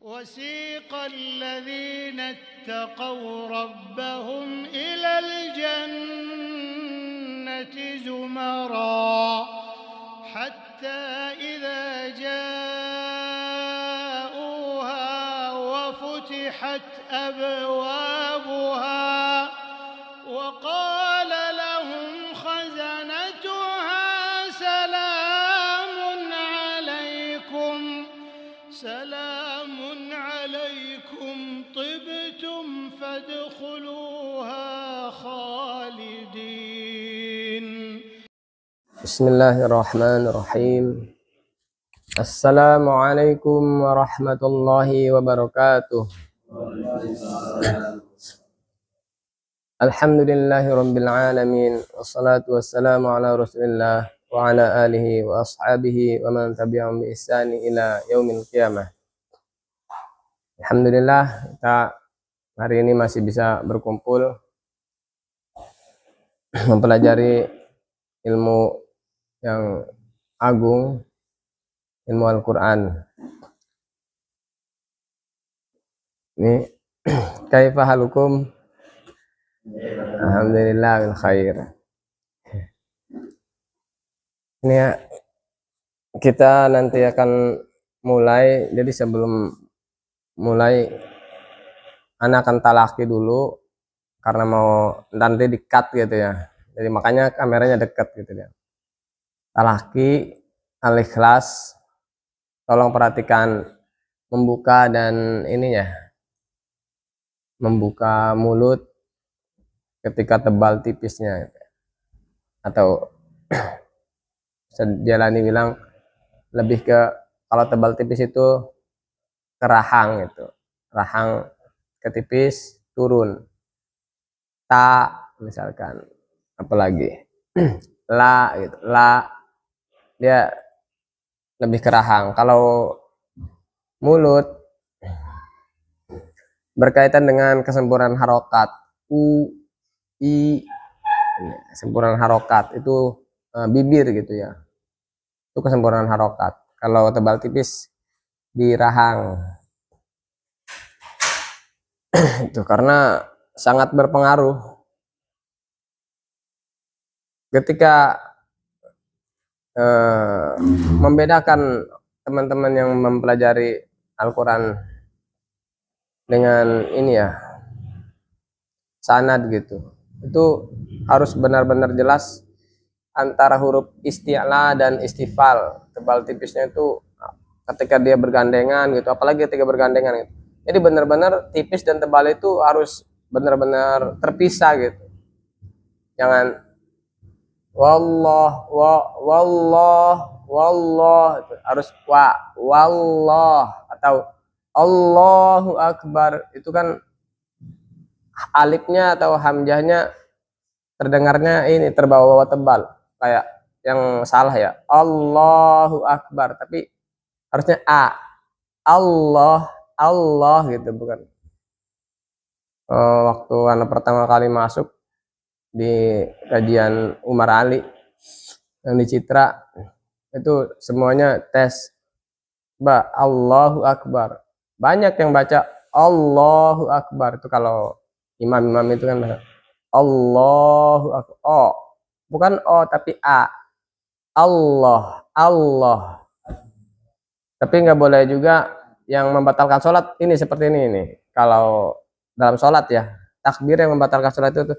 وسيق الذين اتقوا ربهم إلى الجنة زمرا حتى إذا جاءوها وفتحت أبوابها وقال لهم خزنتها سلام عليكم طبتم فادخلوها خالدين. بسم الله الرحمن الرحيم. Assalamualaikum warahmatullahi wabarakatuh. Alhamdulillahi rabbil alamin. Wassalatu wassalamu ala rasulillah wa ala alihi wa ashabihi wa man tabi'ahum bi ihsani ila yaumil qiyamah. Alhamdulillah kita hari ini masih bisa berkumpul mempelajari ilmu yang agung, ilmu Al-Quran. Ini kaifa halukum? Alhamdulillah bil khair. Ini ya, kita nanti akan mulai. Jadi sebelum mulai anak akan talaki dulu karena mau nanti di-cut gitu ya. Jadi makanya kameranya dekat gitu ya. Talaki al-ikhlas, tolong perhatikan membuka dan ininya, membuka mulut ketika tebal tipisnya, atau Jalani bilang lebih ke kalau tebal tipis itu ke rahang gitu, rahang ke tipis turun, ta misalkan, apalagi la gitu, la dia lebih ke rahang. Kalau mulut berkaitan dengan kesempurnaan harokat, u, i, kesempurnaan harokat itu bibir gitu ya, itu kesempurnaan harokat. Kalau tebal tipis di rahang itu karena sangat berpengaruh ketika membedakan teman-teman yang mempelajari Al-Quran dengan ini ya, sanad gitu. Itu harus benar-benar jelas antara huruf isti'la dan istifal. Tebal tipisnya itu ketika dia bergandengan gitu, apalagi ketika bergandengan gitu. Jadi benar-benar tipis dan tebal itu harus benar-benar terpisah gitu. Jangan wallah harus wallah atau Allahu Akbar. Itu kan alifnya atau hamzahnya terdengarnya ini terbawa-bawa tebal, kayak yang salah ya, Allahu Akbar, tapi harusnya Allah gitu, bukan. Waktu anak pertama kali masuk di kajian Umar Ali yang di Citra itu semuanya tes Allahu Akbar, banyak yang baca Allahu Akbar. Itu kalau imam-imam itu kan Allahu Akbar, bukan tapi Allah. Tapi nggak boleh juga yang membatalkan sholat ini seperti ini. Kalau dalam sholat ya, takbir yang membatalkan sholat itu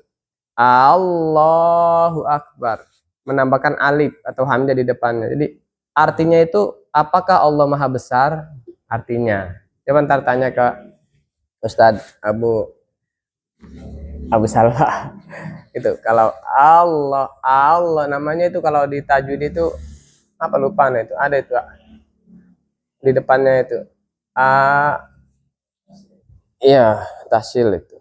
Allahu Akbar, menambahkan alif atau hamzah di depannya. Jadi artinya itu apakah Allah Maha Besar? Artinya coba ntar tanya ke Ustadz Abu Salwa itu. Kalau Allah namanya itu kalau di tajwid itu apa, lupa nih, itu ada itu di depannya itu iya, tahsil itu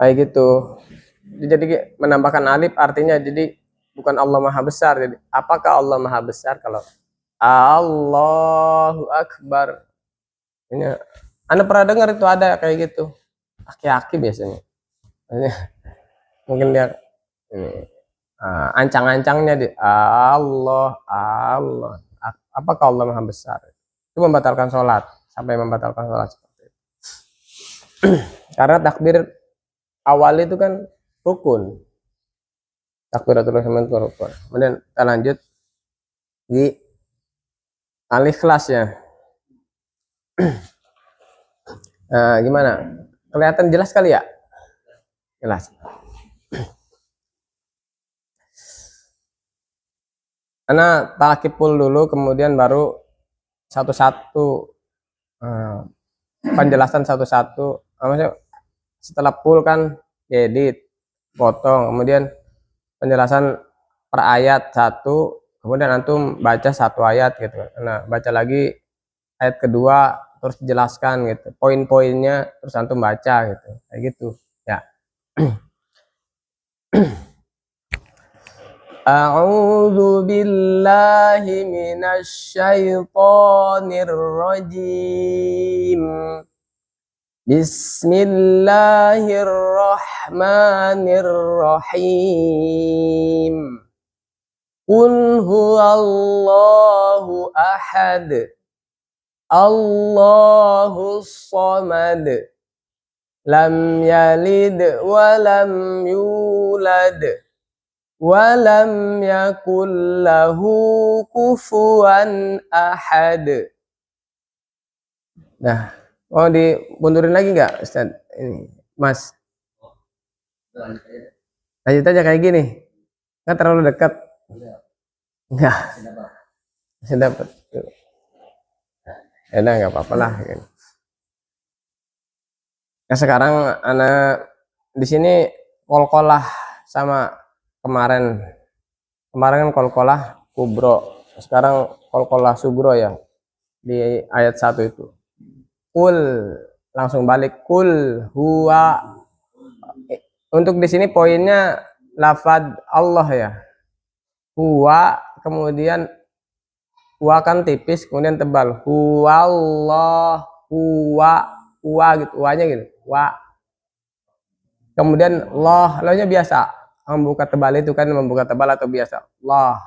kayak gitu. Jadi menambahkan alif artinya jadi bukan Allah Maha Besar. Jadi apakah Allah Maha Besar? Kalau Allahu Akbar, ini Anda pernah dengar itu ada kayak gitu, aki-aki biasanya. Mungkin dia ini ancang-ancangnya di Allah. Apakah Allah Maha Besar? itu membatalkan sholat, sampai membatalkan sholat seperti itu. Karena takbir awal itu kan rukun, takbiratul ihram itu rukun. Kemudian kita lanjut di al-ikhlas ya. Nah, gimana? Kelihatan jelas kali ya? Jelas. Karena talakipul dulu, kemudian baru satu-satu penjelasan satu-satu. Maksudnya setelah full kan edit, potong, kemudian penjelasan per ayat satu, kemudian antum baca satu ayat gitu. Nah, baca lagi ayat kedua, terus dijelaskan gitu, poin-poinnya, terus antum baca gitu, kayak gitu ya. A'udzu billahi minasy syaithanir rajim. Bismillahirrahmanirrahim. Qul huwallahu ahad. Allahus samad. Lam yalid wa lam yulad. Walam yakul lahu kufuwan ahad. Nah, mau dibundurin lagi nggak, Ustaz? Ini, Mas. Lanjut aja kayak gini. Nggak terlalu dekat. Nggak. Masih dapat. Ya udah, nggak apa-apa lah. Nah, sekarang anak di sini kol-kolah sama kemarin kan kol-kolah kubro, sekarang kol-kolah subro ya di ayat 1 itu. Kul, langsung balik kul huwa. Untuk di sini poinnya lafad Allah ya. Huwa, kemudian huwa kan tipis, kemudian tebal. Huwa Allah, huwa gitu, huwanya gitu. Wa. Kemudian lohnya biasa. Membuka tebal itu kan membuka tebal atau biasa? Allah.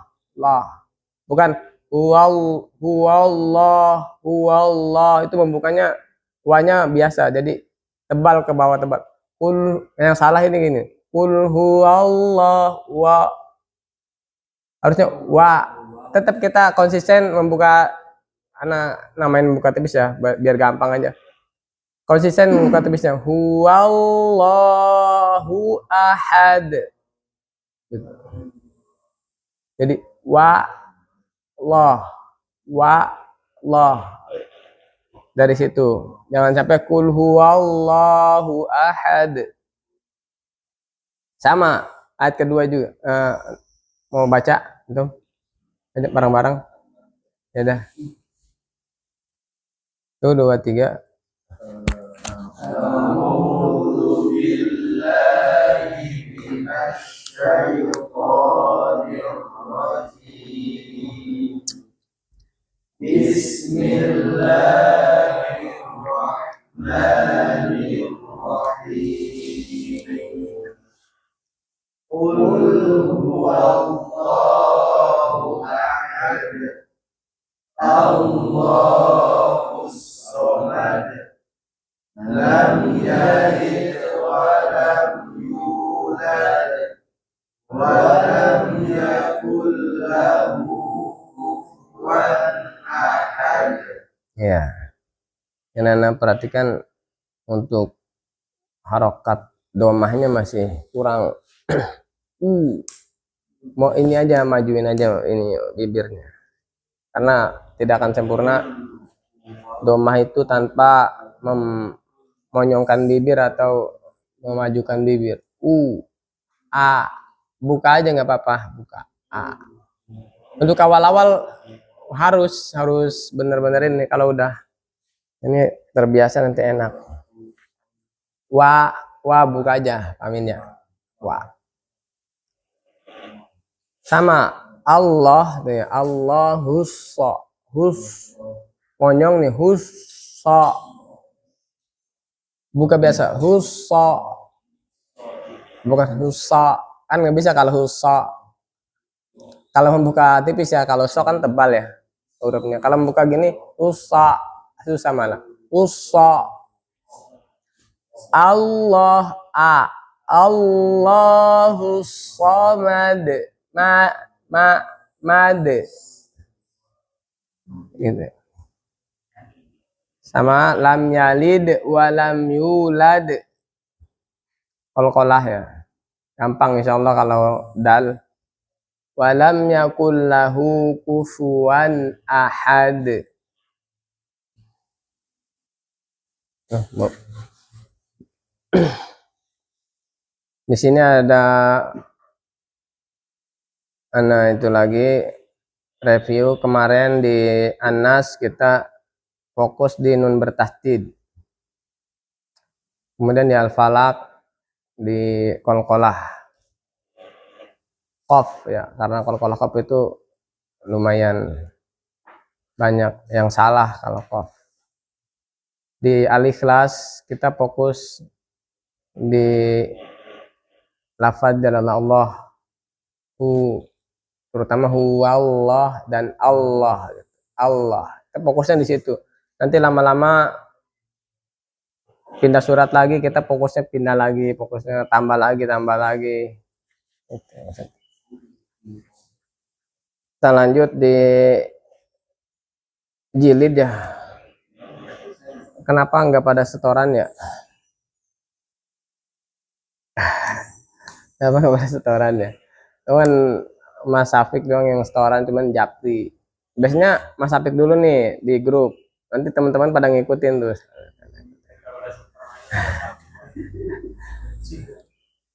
Bukan huwallah itu membukanya wanya biasa. Jadi tebal ke bawah tebal. Yang salah ini gini. Qul huwallah wa. Harusnya wa. Tetap kita konsisten membuka, anak namain membuka tipis ya, biar gampang aja. Konsisten membuka tipisnya. Huwallahu ahad. Jadi wa Allah dari situ, jangan sampai kul huwallahu ahad. Sama ayat kedua juga. Mau baca itu bareng-bareng ya dah. Tuh 2 3. Bismillahirrahmanirrahim. Qul huwallahu ahad. Allahus samad. Lam yalid wa lam yulad. Walam yakul lahu kufuwan ahad. Ya. Yang Nana perhatikan untuk harokat domahnya masih kurang. Mau ini aja, majuin aja ini bibirnya. Karena tidak akan sempurna domah itu tanpa memonyongkan bibir atau memajukan bibir. A. Buka aja nggak apa-apa, buka A. Untuk awal-awal harus bener-bener ini, kalau udah ini terbiasa nanti enak. Wa buka aja aminnya. Wa. Sama Allah tuh ya, Allahus monyong nih, buka biasa, bukan husa. Kan nggak bisa kalau husa. Kalau membuka tipis ya, kalau so kan tebal ya. hurufnya. Kalau buka gini usa, susah malah. Usa. Allah a. Allahu samad. Mad. Gitu. Sama lam yalid wa lam yulad. Qalqalah ya. Gampang insyaallah kalau dal. Wa lam yakul lahu kufuwan ahad. Di sini ada itu lagi review kemarin di Anas kita fokus di nun bertasdid. Kemudian di Al-Falaq di Qalqalah qaf ya, karena Qalqalah qaf itu lumayan banyak yang salah kalau qaf. Di Al-Ikhlas kita fokus di lafaz dalam Allah, terutama huwallah dan Allah. Kita fokusnya di situ. Nanti lama-lama pindah surat lagi, kita fokusnya pindah lagi, fokusnya tambah lagi. Kita lanjut di jilid ya. Kenapa nggak pada setoran ya? Kenapa nggak pada setoran ya? Cuman Mas Safik doang yang setoran, cuman Japri. Biasanya Mas Safik dulu nih di grup. Nanti teman-teman pada ngikutin terus.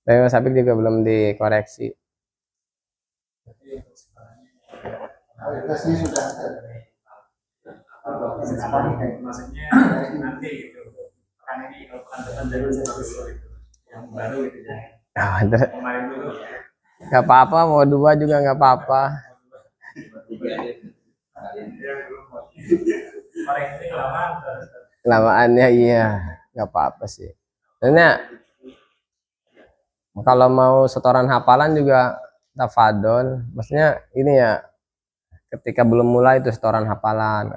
Tapi Mas Safik juga belum dikoreksi. Maksudnya nanti gitu, kan ini kalau dari yang baru gitu ya. Kemarin dulu. Gak apa-apa, mau 2 juga gak apa-apa. Kelamaannya iya, gak apa-apa sih. Sebenarnya kalau mau setoran hafalan juga tafadhol. Maksudnya ini ya, ketika belum mulai itu setoran hafalan.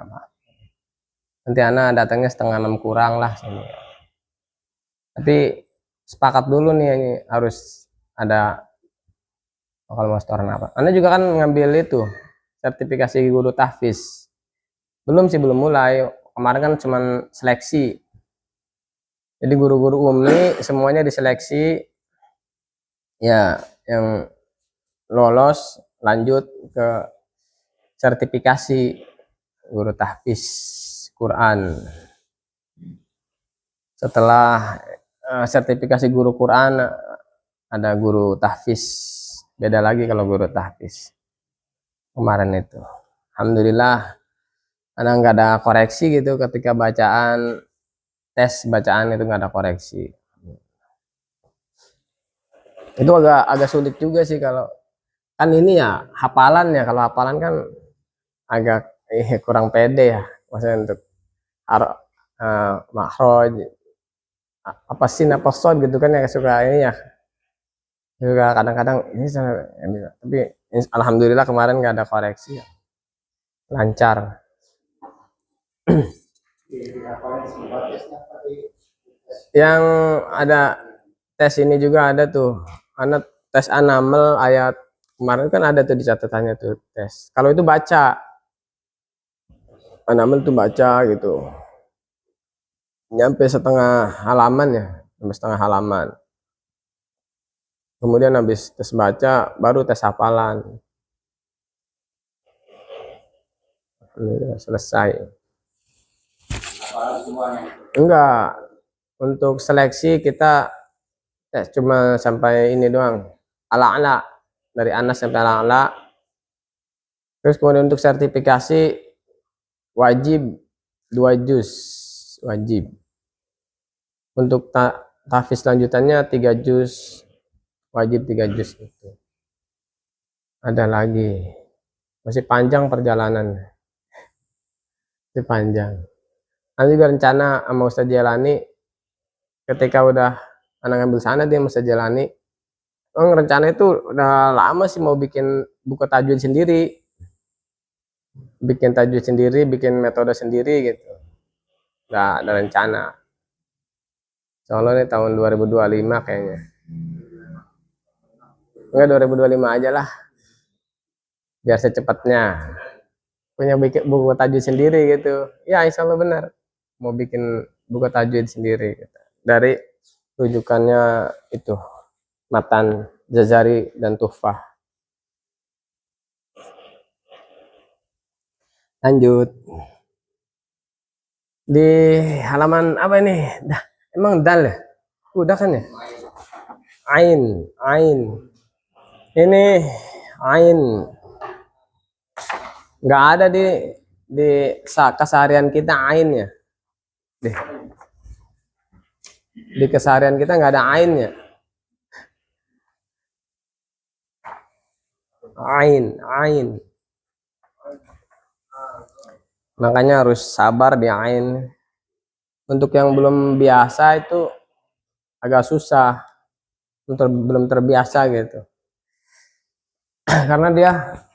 Nanti anak datangnya 5:30 kurang lah sini. Tapi sepakat dulu nih, ini harus ada kalau mau setoran apa. Anda juga kan ngambil itu sertifikasi guru tahfiz. Belum sih, belum mulai. Kemarin kan cuman seleksi. Jadi guru-guru ummi semuanya diseleksi. Ya, yang lolos lanjut ke sertifikasi guru tahfiz Quran. Setelah sertifikasi guru Quran ada guru tahfiz. Beda lagi kalau guru tahfiz. Kemarin itu. Alhamdulillah karena nggak ada koreksi gitu ketika bacaan tes bacaan itu nggak ada koreksi. Itu agak sulit juga sih kalau kan ini ya hafalan ya. Kalau hafalan kan agak kurang pede ya. Maksudnya untuk makhraj apa sin apa sod gitu kan ya, suka ini ya, juga kadang-kadang ini tapi alhamdulillah kemarin nggak ada koreksi ya. Lancar. Yang ada tes ini juga ada tuh, karena tes An-Naml ayat kemarin kan ada tuh di catatannya tuh tes. Kalau itu baca An-Naml tuh baca gitu. Nyampe setengah halaman ya, sampai setengah halaman. Kemudian habis tes baca baru tes hafalan. Selesai. Enggak, untuk seleksi kita tes cuma sampai ini doang, ala-ala, dari Anas sampai ala-ala. Terus kemudian untuk sertifikasi wajib 2 juz, wajib. Untuk tahfiz lanjutannya 3 juz, wajib 3 juz itu. Ada lagi, masih panjang perjalanan, masih panjang. Nanti juga rencana sama Ustaz Jalani ketika udah anak ngambil sana dia Ustaz Jalani. Rencana itu udah lama sih mau bikin buku tajwid sendiri. bikin tajwid sendiri, bikin metode sendiri gitu. Nggak ada rencana. Soalnya ini tahun 2025 kayaknya. Enggak, 2025 aja lah. Biar secepatnya. Punya bikin buku tajwid sendiri gitu. Ya, insya Allah benar. Mau bikin buku tajwid sendiri gitu. Dari rujukannya itu. Matan, Jazari, dan Tuhfah. Lanjut. Di halaman apa ini? Dah, emang dal ya? Udah kan ya? Ain. Ini ain. Nggak ada di keseharian kita ainnya. Di keseharian kita nggak ada ainnya. Ain. Makanya harus sabar di ain. Untuk yang belum biasa itu agak susah. Belum terbiasa gitu. Karena dia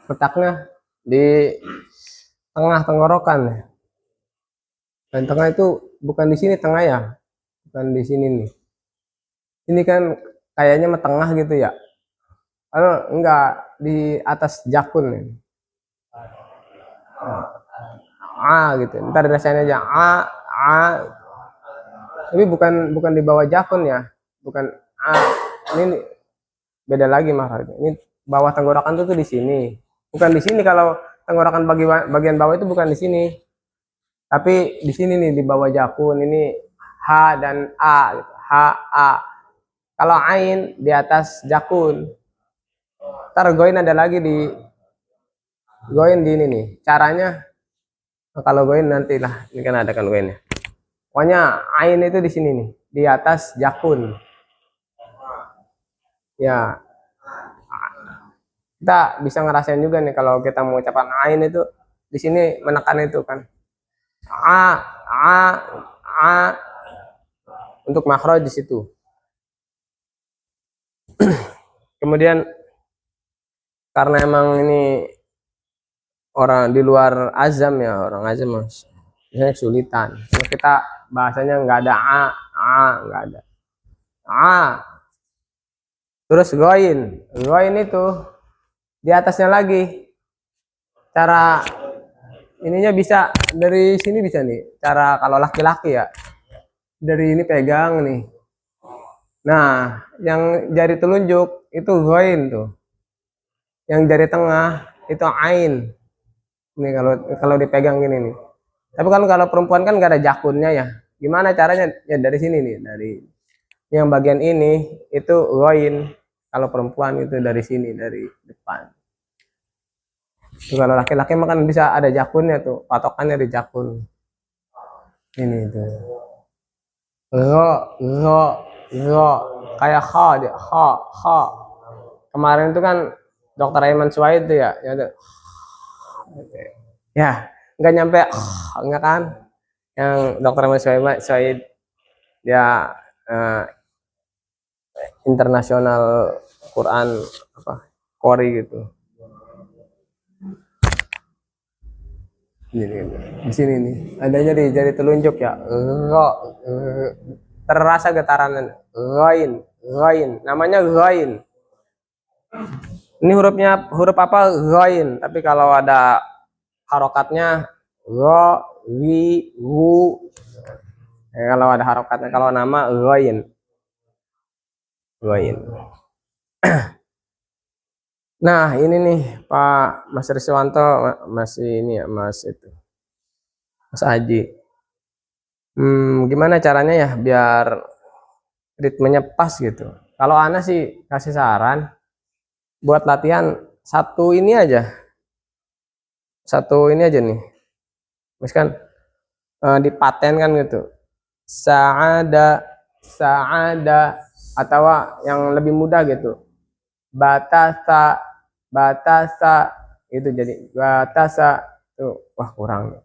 letaknya di tengah tenggorokan. Dan tengah itu bukan di sini tengah ya. Bukan di sini nih. Ini kan kayaknya tengah gitu ya. Enggak, di atas jakun nih. Gitu. Ntar dirasain aja tapi bukan di bawah jakun ya, bukan ini beda lagi makanya. Ini bawah tenggorokan tuh di sini, bukan di sini. Kalau tenggorokan bagian bawah itu bukan di sini, tapi di sini nih di bawah jakun. Ini H dan A gitu. H A. Kalau ain di atas jakun. Ntar goin ada lagi di goin di ini nih caranya. Kalau goin nantilah, ini kan ada kan goinnya. Pokoknya ain itu di sini nih, di atas jakun. Ya, kita bisa ngerasain juga nih kalau kita mau ucapan ain itu di sini menekan itu kan. A untuk makhraj di situ. Kemudian karena emang ini orang di luar azam ya, orang azam mas, biasanya kesulitan. Kalau kita bahasanya nggak ada nggak ada terus goin itu di atasnya lagi. Cara ininya bisa dari sini bisa nih. Cara kalau laki-laki ya dari ini pegang nih. Nah, yang jari telunjuk itu goin tuh. Yang jari tengah itu ain. Ini kalau dipegang gini nih. Tapi kalau perempuan kan gak ada jakunnya ya. Gimana caranya? Ya dari sini nih, dari yang bagian ini itu goin. Kalau perempuan itu dari sini, dari depan. Tuh, kalau laki-laki makan bisa ada jakunnya tuh, patokannya di jakun. Ini tuh. Ro. Kayak kha. Kemarin itu kan Dr. Aiman Suwaid tuh ya. Ya, nggak nyampe enggak kan? Yang Dr. Aiman Suwaid dia internasional Quran Qori gitu. Ini di sini nih. Adanya di jari telunjuk ya. Terasa getaran ghain. Namanya ghain. Ini huruf apa? Ghain. Tapi kalau ada harokatnya wu. Kalau ada harokatnya, kalau nama ghain. Nah, ini nih Pak Mas Riswanto, masih ini ya, Mas Haji. Gimana caranya ya biar ritmenya pas gitu. Kalau Ana sih kasih saran buat latihan satu ini aja nih. Misalkan dipaten kan gitu. Sa'ada atau yang lebih mudah gitu. Batasa itu jadi batasa tuh, wah kurang.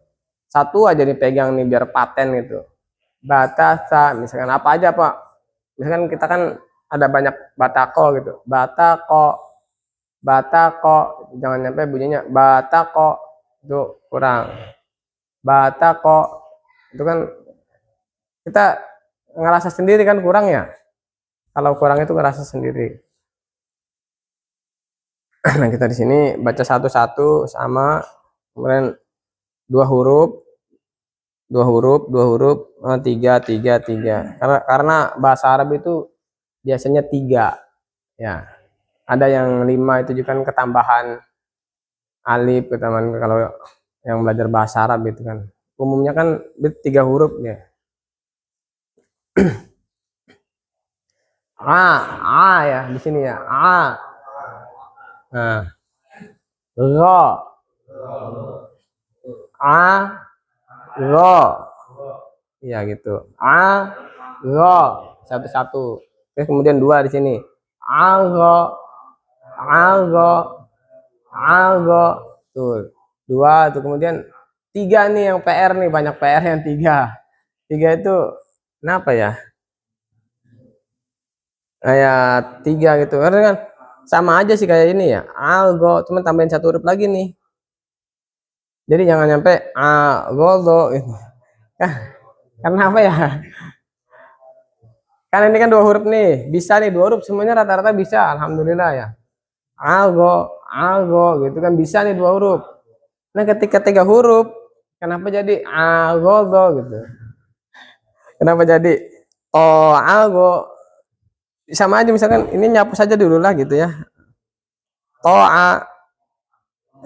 Satu aja dipegang nih biar paten gitu. Batasa misalkan apa aja Pak. Misalkan kita kan ada banyak batako gitu. Batako jangan nyampe bunyinya batako. itu kurang. Bata kok itu kan kita ngerasa sendiri kan kurang ya. Kalau kurang itu ngerasa sendiri. Nah, kita di sini baca satu-satu sama, kemudian dua huruf, tiga. Karena bahasa Arab itu biasanya tiga, ya. Ada yang 5 itu juga kan ketambahan alif, ketambahan kalau yang belajar bahasa Arab itu kan. Umumnya kan 3 huruf ya. A ya di sini ya. A. Nah. Ro. A. Ro. Iya gitu. A. Ro. Satu-satu. Terus kemudian 2 di sini. A. Ro. A. Ro. A. Ro. Tuh. 2 tuh, kemudian 3 nih yang PR nih, banyak PR yang 3. 3 itu kenapa ya? Kayak 3 gitu. Karena kan sama aja sih kayak ini ya. Algo, cuman tambahin 1 huruf lagi nih. Jadi jangan nyampe algo gitu. Karena apa ya? Kan ini kan 2 huruf nih. Bisa nih 2 huruf, semuanya rata-rata bisa. Alhamdulillah ya. Algo gitu kan bisa nih 2 huruf. Nah, ketika 3 huruf, kenapa jadi algo gitu? Kenapa jadi algo? Sama aja, misalkan ini nyapu saja dulu lah gitu ya. To'a,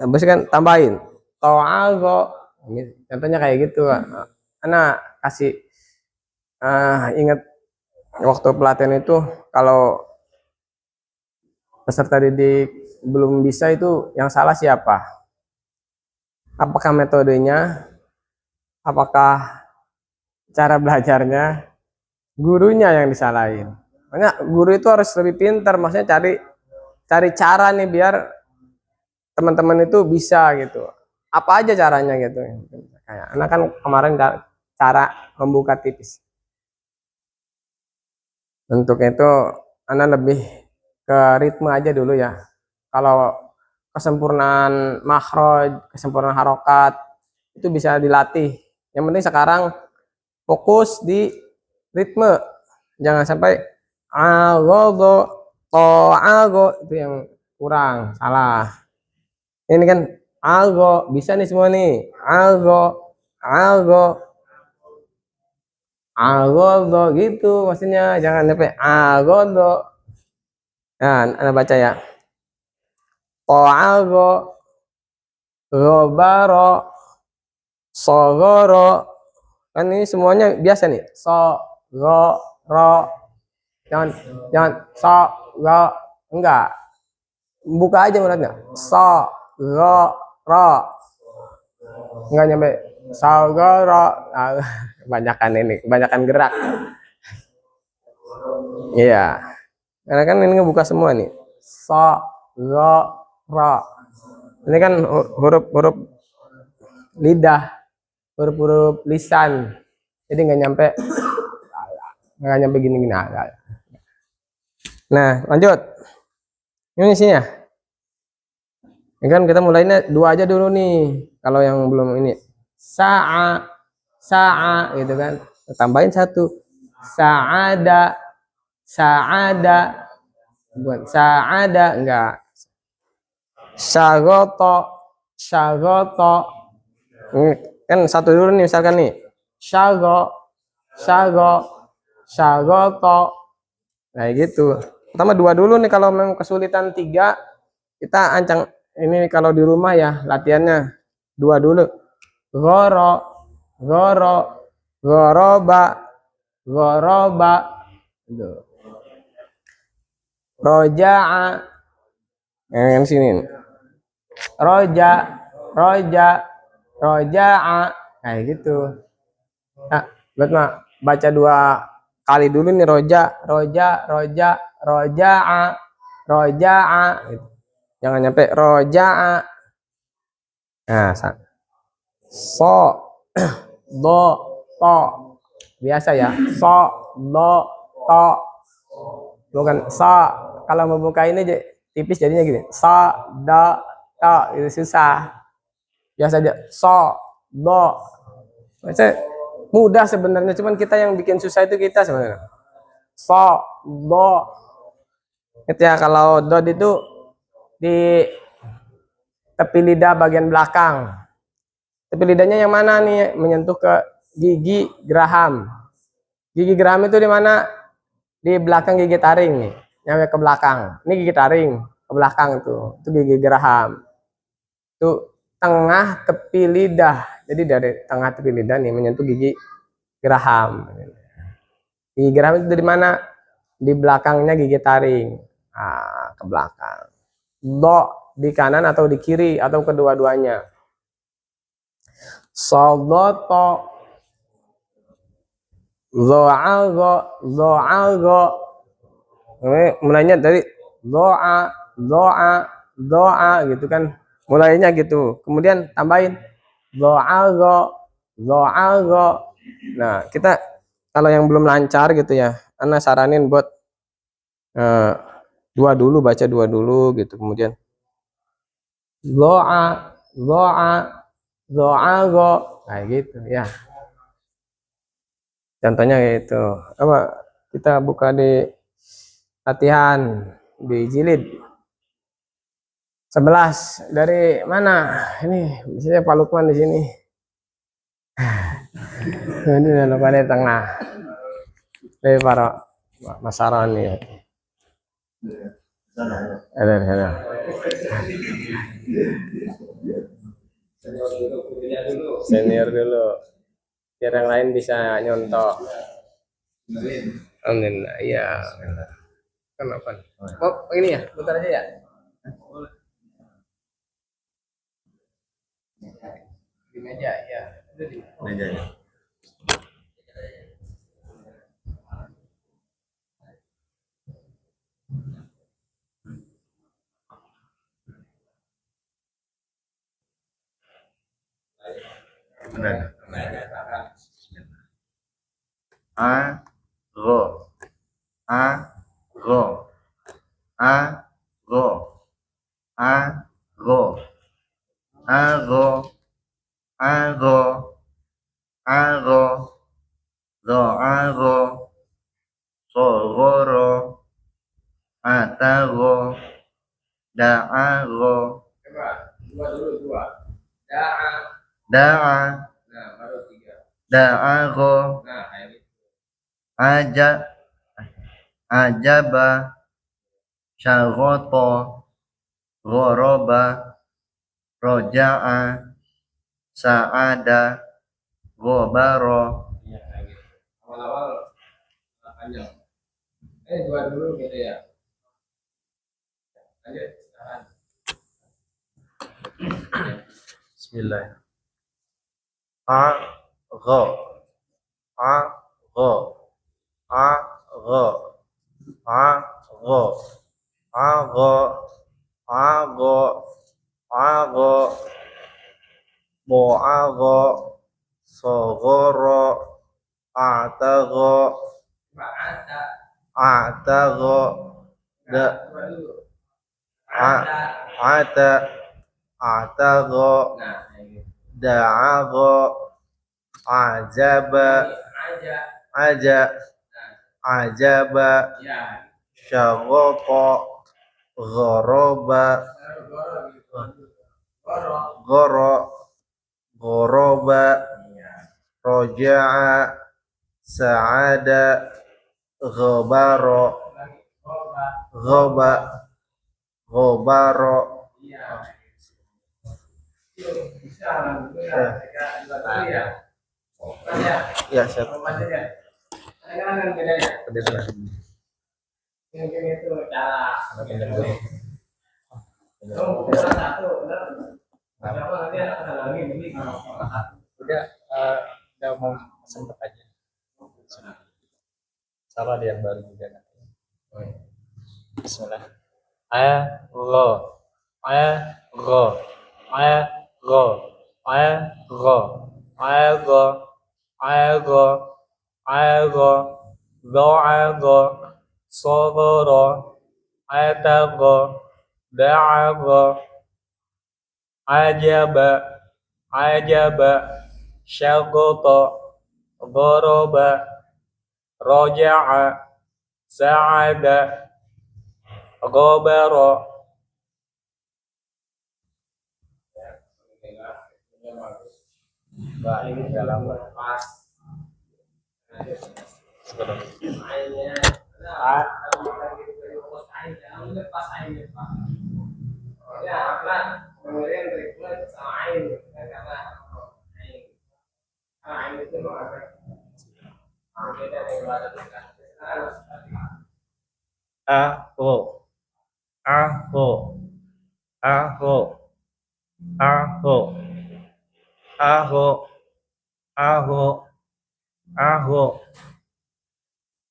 habis kan tambahin algo. Contohnya kayak gitu. Anak kasih ingat waktu pelatihan itu, kalau peserta didik belum bisa itu yang salah siapa? Apakah metodenya? Apakah cara belajarnya? Gurunya yang disalahin. Makanya guru itu harus lebih pintar, maksudnya cari cara nih biar teman-teman itu bisa gitu. Apa aja caranya gitu. Kayak anak kan kemarin cara membuka tipis. Untuk itu anak lebih ke ritme aja dulu ya. Kalau kesempurnaan makhraj, kesempurnaan harokat itu bisa dilatih. Yang penting sekarang fokus di ritme. Jangan sampai algo itu yang kurang, salah. Ini kan algo bisa nih semua nih. Algo gitu maksudnya, jangan sampai algo. Nah, Anda baca ya. Algo robaro sogoro, kan ini semuanya biasa nih. Ro. Jangan enggak, buka aja muridnya. Ro, enggak nyampe ro. Kebanyakan gerak. Iya, karena kan ini ngebuka semua nih. Ro. Ini kan huruf lidah, huruf lisan. Jadi nggak nyampe gini. Nah, lanjut. Ini isinya. Ini kan kita mulainya 2 aja dulu nih. Kalau yang belum ini. Sa'a gitu kan. Tambahin 1. Sa'ada. Bukan sa'ada, enggak. Syagoto. Ini kan 1 dulu nih misalkan nih. Syagoto. Nah gitu. Pertama 2 dulu nih, kalau memang kesulitan 3 kita ancang ini, kalau di rumah ya latihannya 2 dulu. Goroba. Gitu. Roja'a. Yang sini. Roja'a. Kayak gitu. Nah, buat baca 2 kali dulu nih, roja'a gitu. Jangan nyampe roja'a. Nah, do, to. Biasa ya. Do, to. Bukan kalau membuka ini tipis jadinya gini. Do, to. Itu susah. biasa aja. So, do. Mudah sebenarnya, cuman kita yang bikin susah itu kita sebenarnya. So, do. Ya, kalau do itu di tepi lidah bagian belakang. Tepi lidahnya yang mana nih? Menyentuh ke gigi geraham. Gigi geraham itu di mana? Di belakang gigi taring nih, nyampe ke belakang. Ini gigi taring ke belakang tuh. Itu gigi geraham. Itu tengah tepi lidah. Jadi dari tengah tepi lidah nih menyentuh gigi geraham. Gigi geraham itu di mana? Di belakangnya gigi taring. Nah, ke belakang. Do di kanan atau di kiri atau kedua-duanya. Sodoto, zo'ago, zo'ago. Mulainya dari doa, doa gitu kan. Mulainya gitu. Kemudian tambahin zo'ago, zo'ago. Nah, kita kalau yang belum lancar gitu ya, Ana saranin buat baca dua dulu gitu. Kemudian doa, zo'ago, kayak gitu ya. Contohnya gitu. Apa? Kita buka di latihan di jilid 11 dari mana? Ini misalnya Pak Lukman di sini. Ini Lukman di tengah. Dari para masaran nih. Ada. Senior dulu. Biar yang lain bisa nyontok. Alhamdulillah. Iya. Kenapa? Oh, ini ya, putar aja ya. Di meja ya. Di meja ya. Benar. A ro a ro a ro a ro a ro a ro a ro ro a ro so ro ro ata ro da a ro Dua dulu, dua. Da'a. da'a Nah, baru tiga. da'a ro Nah, kayak gitu. ajaba syaghoto ghoroba roja'a sa'ada ghobaro. Iya, kayak gitu. Awal-awal panjang. Dua dulu gitu ya. Lanjut. Bismillah. A gho a gho a gho a gho a gho a gho a gho bo a gho so goro ata gho ata gho da ata ata gho da'a gho ajaba ajaba syaghoqa ghoroba ghoroba roja'a sa'ada ghobaro ghobaro. Ya, siap. Udah mau sempet aja. Salah dia yang baru juga nanti. Bismillah. Go. Go. Go. Go. Go. Go. Go. Do'ago. Soboro. Atago. Da'ago. Ajaba. ajaba, syagota, ghoraba, roja'a, sa'ada, ghabara. Ini dalam pas aho, aho, aho, aho, aho, aho, aho,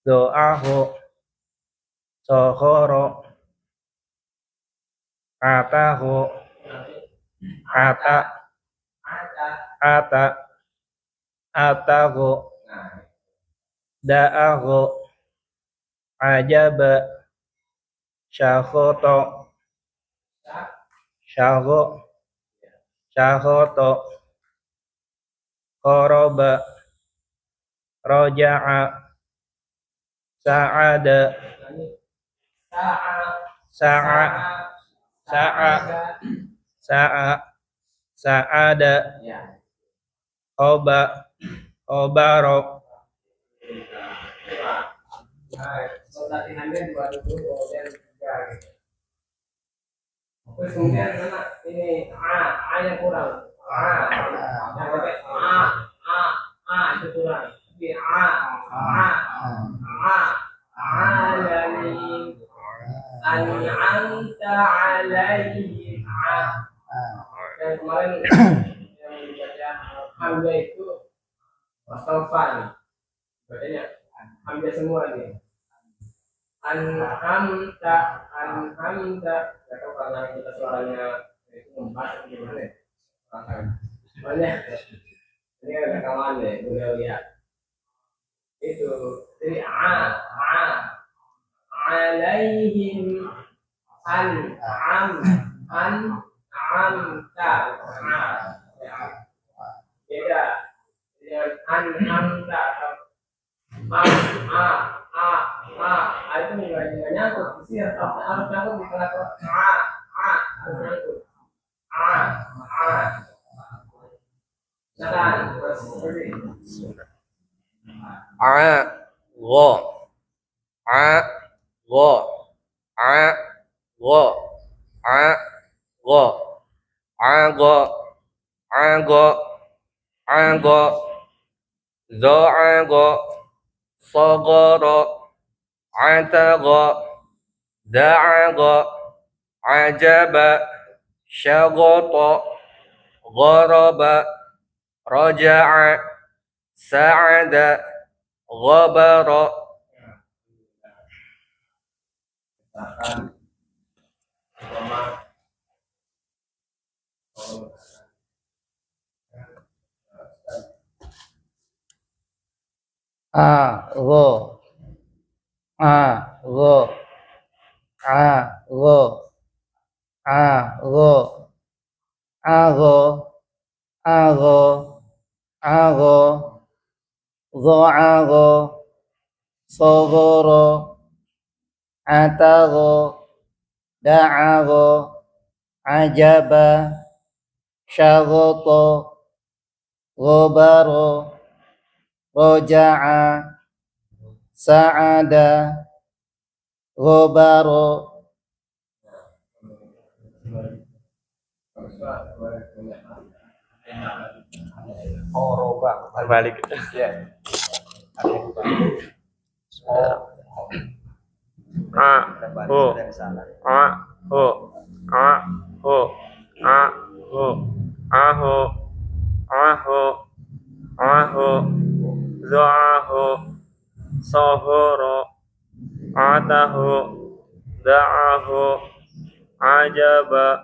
do aho, sohoro, ataho, ata, ata, ataho, da'aho, ajaba, syahoto, syaho, syahoto, qoroba, roja'a, sa'ada, sa'a, sa'a, sa'a, sa'ada, oba, obaro. Latihannya 2 dulu kemudian 3 gitu. Terus kemudian ini a yang kurang, yang pakai itu kurang. Jadi alani an'amta alaihim yang kemarin yang dibaca hamzah itu wasofan bacanya hamzah semua nih. Anhamta, ya tahu karena kita suaranya itu membahas gimana ya? Banyak. Ini ada kawan deh, beliau lihat. Itu jadi alaihim an'amta. Beda dengan an'amta itu nggak nyangkut sih harus nyangkut di tengah harus nyangkut sagara, ataga, da'aga, ajaba, syagata, gharaba, raja'a, sa'ada, ghabara. Agho, agho, agho, agho, agho, agho, agho, dha'agho, saghara, atagho, da'agho, ajaba, syaghata, ghabara, roja'a, sa'ada, ghabara. Berbalik ya. Za'ahu, sahara, atahu, da'ahu, ajaba,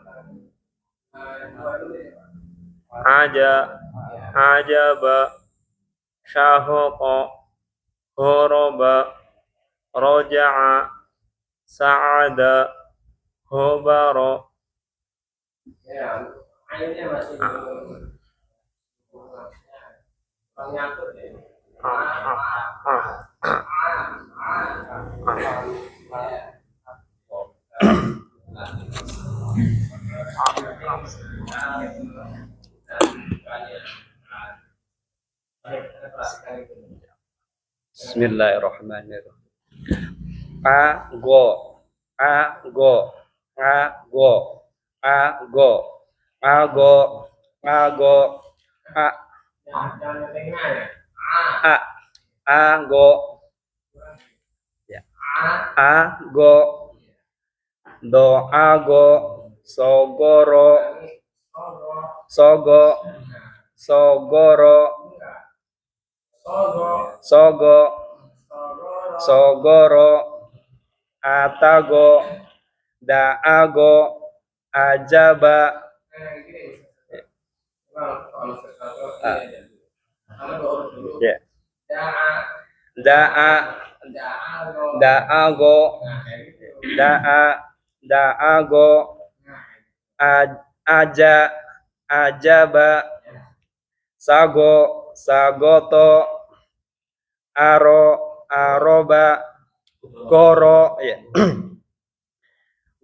ajaba, syahaqa, ghoraba, roja'a, sa'ada, ghabara. Ya, akhirnya masih nyangkut ya. Bismillahirrahmanirrahim. Ago, ago, ago, ago, ago, ago, a, a, ago, ya, ago, do ago, sogoro, sogo, sogoro, sogo, sogoro, atago, daago, ajaba, ya, daa, daago, daago, aja, ajaba, sago, sagoto, aro, aroba, goro, ya,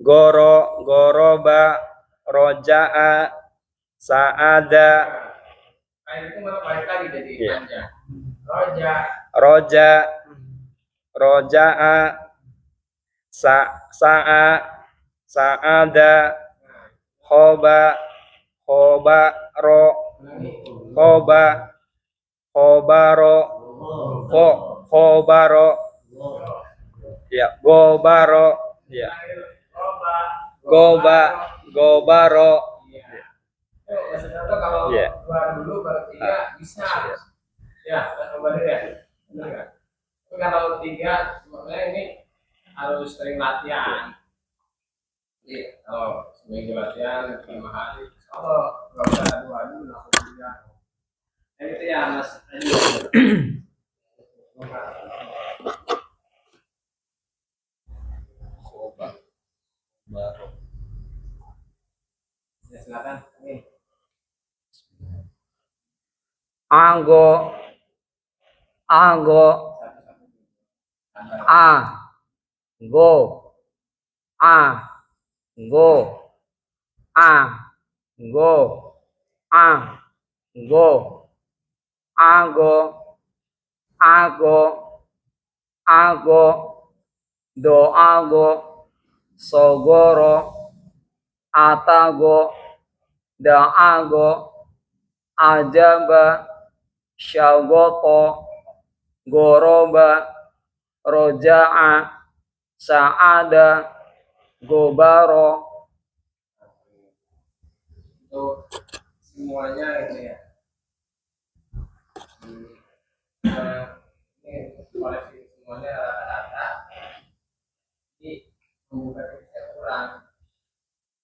goro, goroba, roja'a, saada, itu malah balik lagi jadi ya, anja. Roja, roja, roja'a, sa'a, saada, khoba, khobaro, khoba, khobaro, khobaro, ya, gobaro, ya, roba, goba, gobaro, Yuk, masih contoh kalau ya, dua dulu baru tiga bisa. Ya, kita coba dulu ya. Benar nggak? Tapi kalau tiga, sebenarnya ini harus sering latihan. Jadi kalau seminggu latihan 5 hari, kalau nggak usah dua dulu langsung tiga. Yang itu ya Mas. Ya silakan. Nih. anggo, anggo, a, go, a, go, a, go, a, go, ago, ago, ago, do ago, sogoro, atago, da ago, ajaba, syagoto, goroba, roja'a, sa'ada, gobaro. Untuk semuanya ini ya. Ini koleksi semuanya rata-rata. Jadi membuka kita kurang.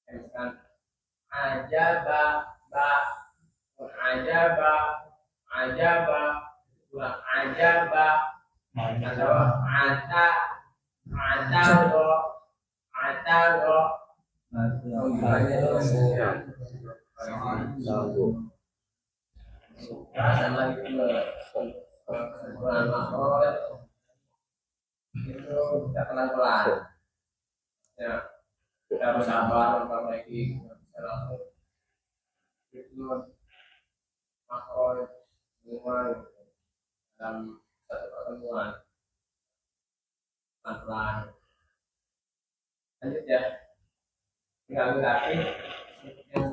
Misalkan ajaba, ajaba, ajaba, kurang ajaba, ata, atago, atago. Sama itu kesimpulan makro itu kita pelan-pelan. Ya, kita harus sabar memperbaiki, bisa langsung itu makro semua dalam satu pertemuan pelan-pelan. Lanjut ya, tinggal lagi yang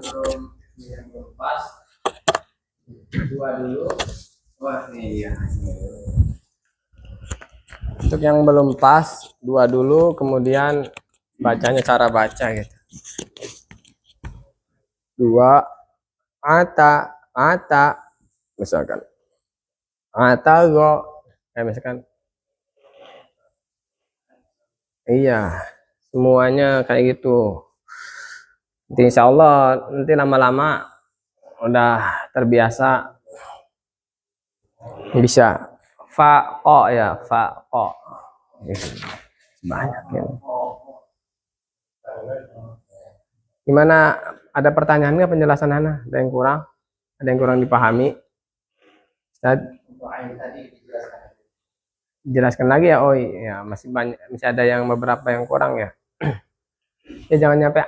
belum pas dua dulu. Wah iya. Untuk yang belum pas, dua dulu, kemudian bacanya cara baca gitu. Dua, ata, misalkan. Atago, misalkan. Iya, semuanya kayak gitu. Nanti insya Allah, nanti lama-lama udah terbiasa. Bisa. Fa'o ya, fa'o. Banyak ya. Gimana, ada pertanyaan nggak penjelasan Ana? Ada yang kurang? Ada yang kurang dipahami? Nah, Untuk ain tadi dijelaskan. jelaskan lagi ya. Oh iya, masih banyak, masih ada yang beberapa yang kurang ya. Ya jangan nyampe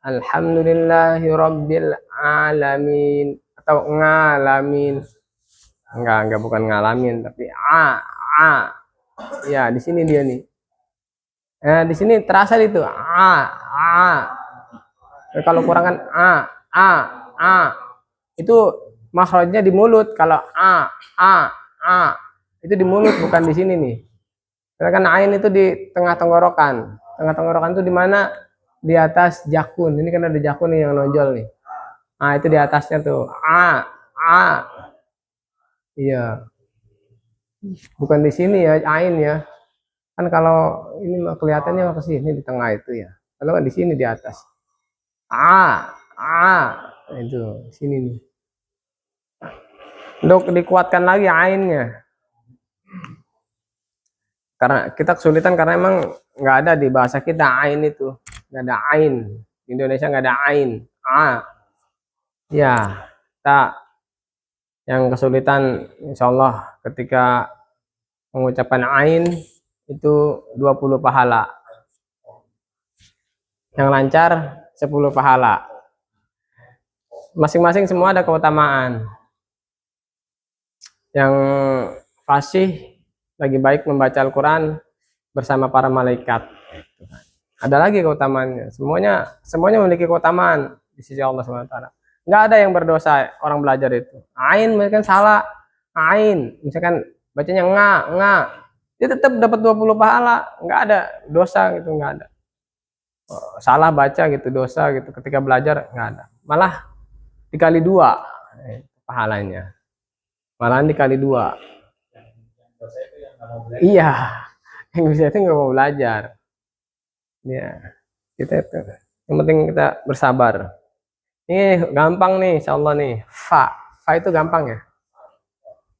alhamdulillahirabbil alamin atau ngalamin. Enggak bukan ngalamin tapi ya di sini dia nih. Di sini terasa itu kalau kurang kan itu makhrajnya di mulut. Kalau itu di mulut, bukan di sini nih. Karena kan ain itu di tengah tenggorokan. Tengah tenggorokan itu di mana? Di atas jakun. Ini kan ada jakun nih yang nonjol nih. Itu di atasnya tuh. Iya. Bukan di sini ya ain ya. Kan kalau ini mah kelihatannya ke sini di tengah itu ya. Kalau kan di sini di atas. Itu sini nih. Untuk dikuatkan lagi ainnya. Karena kita kesulitan karena emang nggak ada di bahasa kita ain itu, nggak ada ain. Di Indonesia nggak ada ain. Ya, tak yang kesulitan insya Allah ketika mengucapkan ain itu 20 pahala. Yang lancar 10 pahala. Masing-masing semua ada keutamaan. Yang fasih lagi baik membaca Al-Quran bersama para malaikat. Ada lagi keutamaannya. Semuanya memiliki keutamaan di sisi Allah SWT. Nggak ada yang berdosa orang belajar itu. Ain misalkan salah, ain misalkan bacanya nga, dia tetap dapat 20 pahala. Nggak ada dosa gitu, nggak ada. Salah baca gitu, dosa gitu ketika belajar nggak ada. Malah dikali 2 pahalanya. Malahan dikali 2. Iya, yang bisa itu nggak mau belajar. Ya, kita itu. Yang penting kita bersabar. Ini gampang nih, insya Allah nih. Fa itu gampang ya.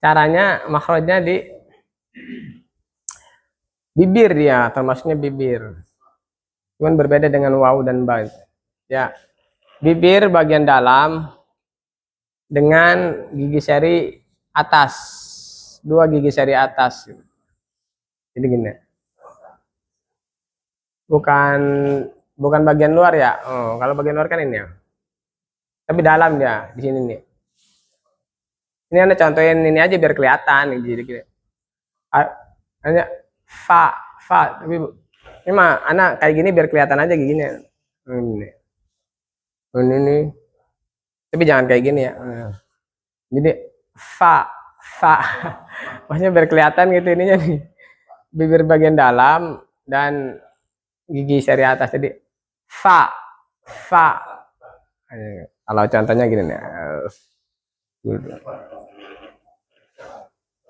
Caranya makhrajnya di bibir ya, termasuknya bibir. Cuman berbeda dengan waw dan ba. Ya, bibir bagian dalam dengan gigi seri atas, 2 gigi seri atas. Jadi gini, bukan bagian luar ya. Kalau bagian luar kan ini ya. Tapi dalam ya, di sini nih. Ini Anda contohin ini aja biar kelihatan nih, jadi gini. Hanya fa, tapi ini mah anak kayak gini biar kelihatan aja giginya. Ini nih. Tapi jangan kayak gini ya. Jadi fa. Maksudnya biar kelihatan gitu ininya nih. Bibir bagian dalam dan gigi seri atas. Jadi fa. Kalau contohnya gini nih.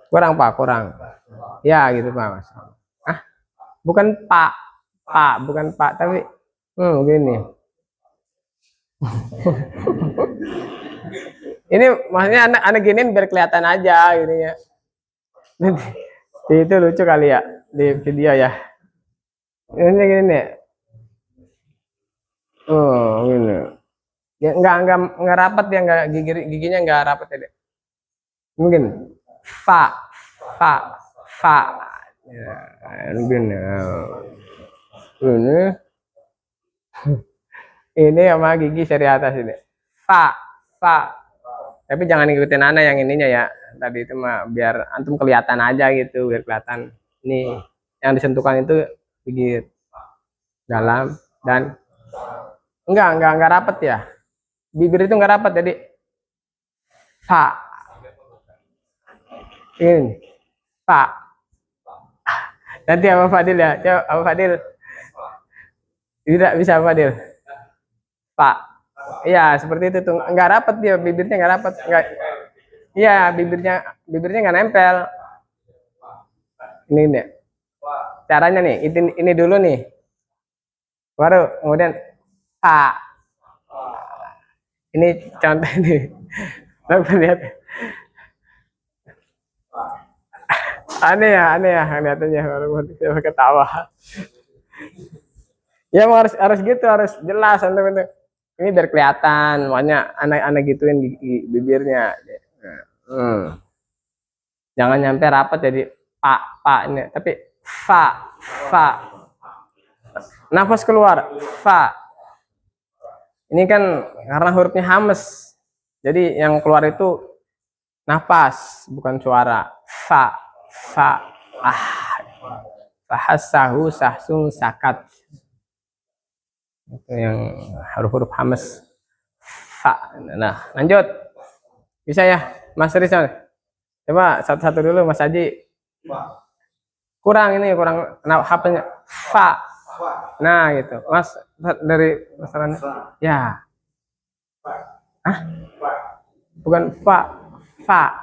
Kurang. Ya gitu Pak Mas. Bukan pak, bukan pak tapi gini. Ini maksudnya anak giniin biar kelihatan aja gini ya. Itu lucu kali ya di video ya. Ini gini nih. Gini. Ya enggak rapat ya, enggak giginya enggak rapat ya. Mungkin fa. Ya, begini. Ini sama gigi seri atas ini. Fa. Tapi jangan ikutin Ana yang ininya ya. Tadi itu mah biar antum kelihatan aja gitu, biar kelihatan. Ini yang disentuhkan itu gigi dalam dan enggak rapat ya. Bibir itu enggak rapat jadi fa. Ini fa. Nanti apa Fadil ya? Coba apa Fadil? Tidak bisa Fadil. Pak. Iya, seperti itu tuh. Enggak rapat dia, bibirnya enggak rapat. Enggak. Iya, bibirnya enggak nempel. Ini nih. Caranya nih, ini dulu nih. Baru kemudian Pak. Ini contoh nih. Lihat. Aneh ya kelihatannya baru ketawa. Ya harus gitu, harus jelas ini biar kelihatan, makanya anak gituin gigi bibirnya. Jangan nyampe rapat jadi pak ini, tapi fa. Nafas keluar, fa. Ini kan karena hurufnya hames. Jadi yang keluar itu nafas, bukan suara. Fa. Fahassahu sahsun sakat. Itu yang huruf-huruf hames. Fa. Nah, lanjut. Bisa ya, Mas Rizal? Coba satu-satu dulu, Mas Haji. Kurang HP-nya. Fa. Nah, gitu. Mas dari masalahnya. Ya. Hah? Bukan fa. Fa.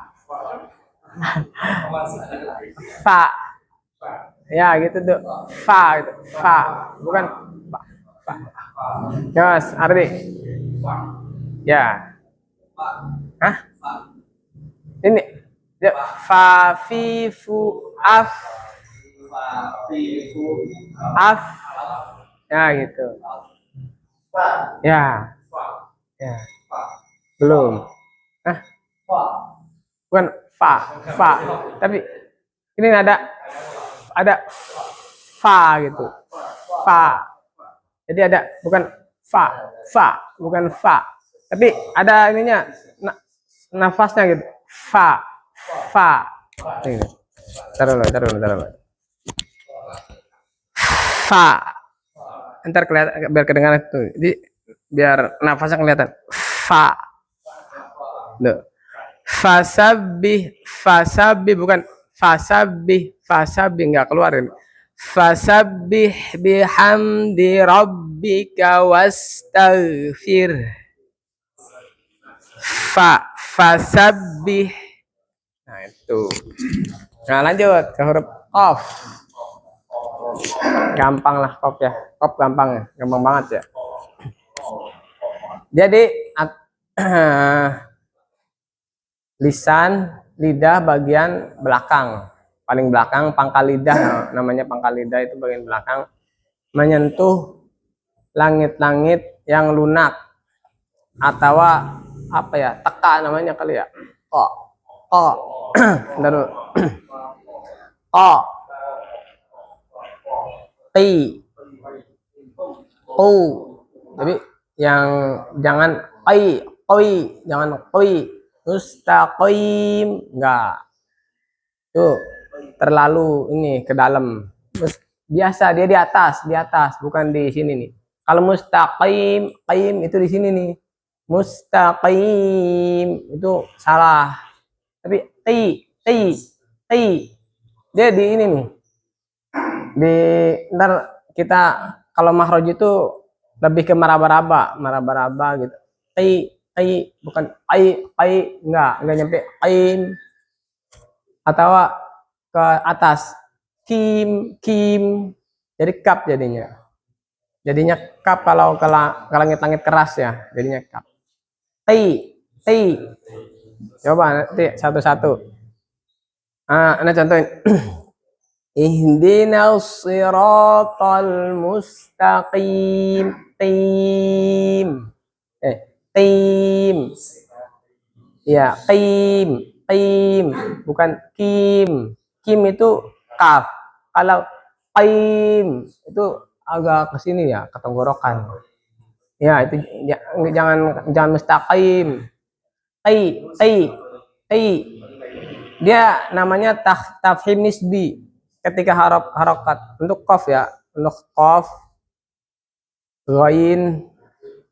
Ya, gitu tuh. Fa gitu. Fa. Bukan fa. Ya, Mas Ardi. Ya. Hah? Ini ya, fa fi fu af ya gitu ya belum bukan fa tapi ini ada fa gitu fa, jadi ada bukan fa bukan fa, tapi ada ininya nafasnya gitu fa ini. Taruh dulu. Fa. Ntar kelihatan biar kedengaran tuh. Jadi biar nafasnya kelihatan. Fa. Loh. Fasabbih bukan fasabbih enggak keluarin. Fasabbih bihamdi rabbika wastaghfir. Fasabbih. Nah, itu. Nah, lanjut ke huruf qaf. Gampang lah qaf ya. Qaf gampang banget ya. Jadi lisan, lidah bagian belakang, paling belakang, pangkal lidah namanya, pangkal lidah itu bagian belakang, menyentuh langit-langit yang lunak atau apa ya, teka namanya kali ya. Bentar. Jadi yang jangan jangan mustaqim, enggak. Tuh terlalu ini ke dalam. Terus biasa dia di atas, bukan di sini nih. Kalau mustaqim, itu di sini nih. Mustaqim itu salah. Tapi dia di ini nih. Ntar kita kalau mahroj itu lebih ke maraba-raba gitu. Bukan enggak nyampe ain, atau ke atas kim jadi kap jadinya kap kalau ke langit-langit keras ya, jadinya kap. Coba nanti satu-satu. Ana contohin. Ihdinas siratal mustaqim. Ya, qim bukan kim itu kaf. Kalau qim itu agak ke sini ya, ke tenggorokan ya, itu jangan mustaqim. Dia namanya tafhim nisbi ketika harokat untuk qaf ya, untuk qaf ghain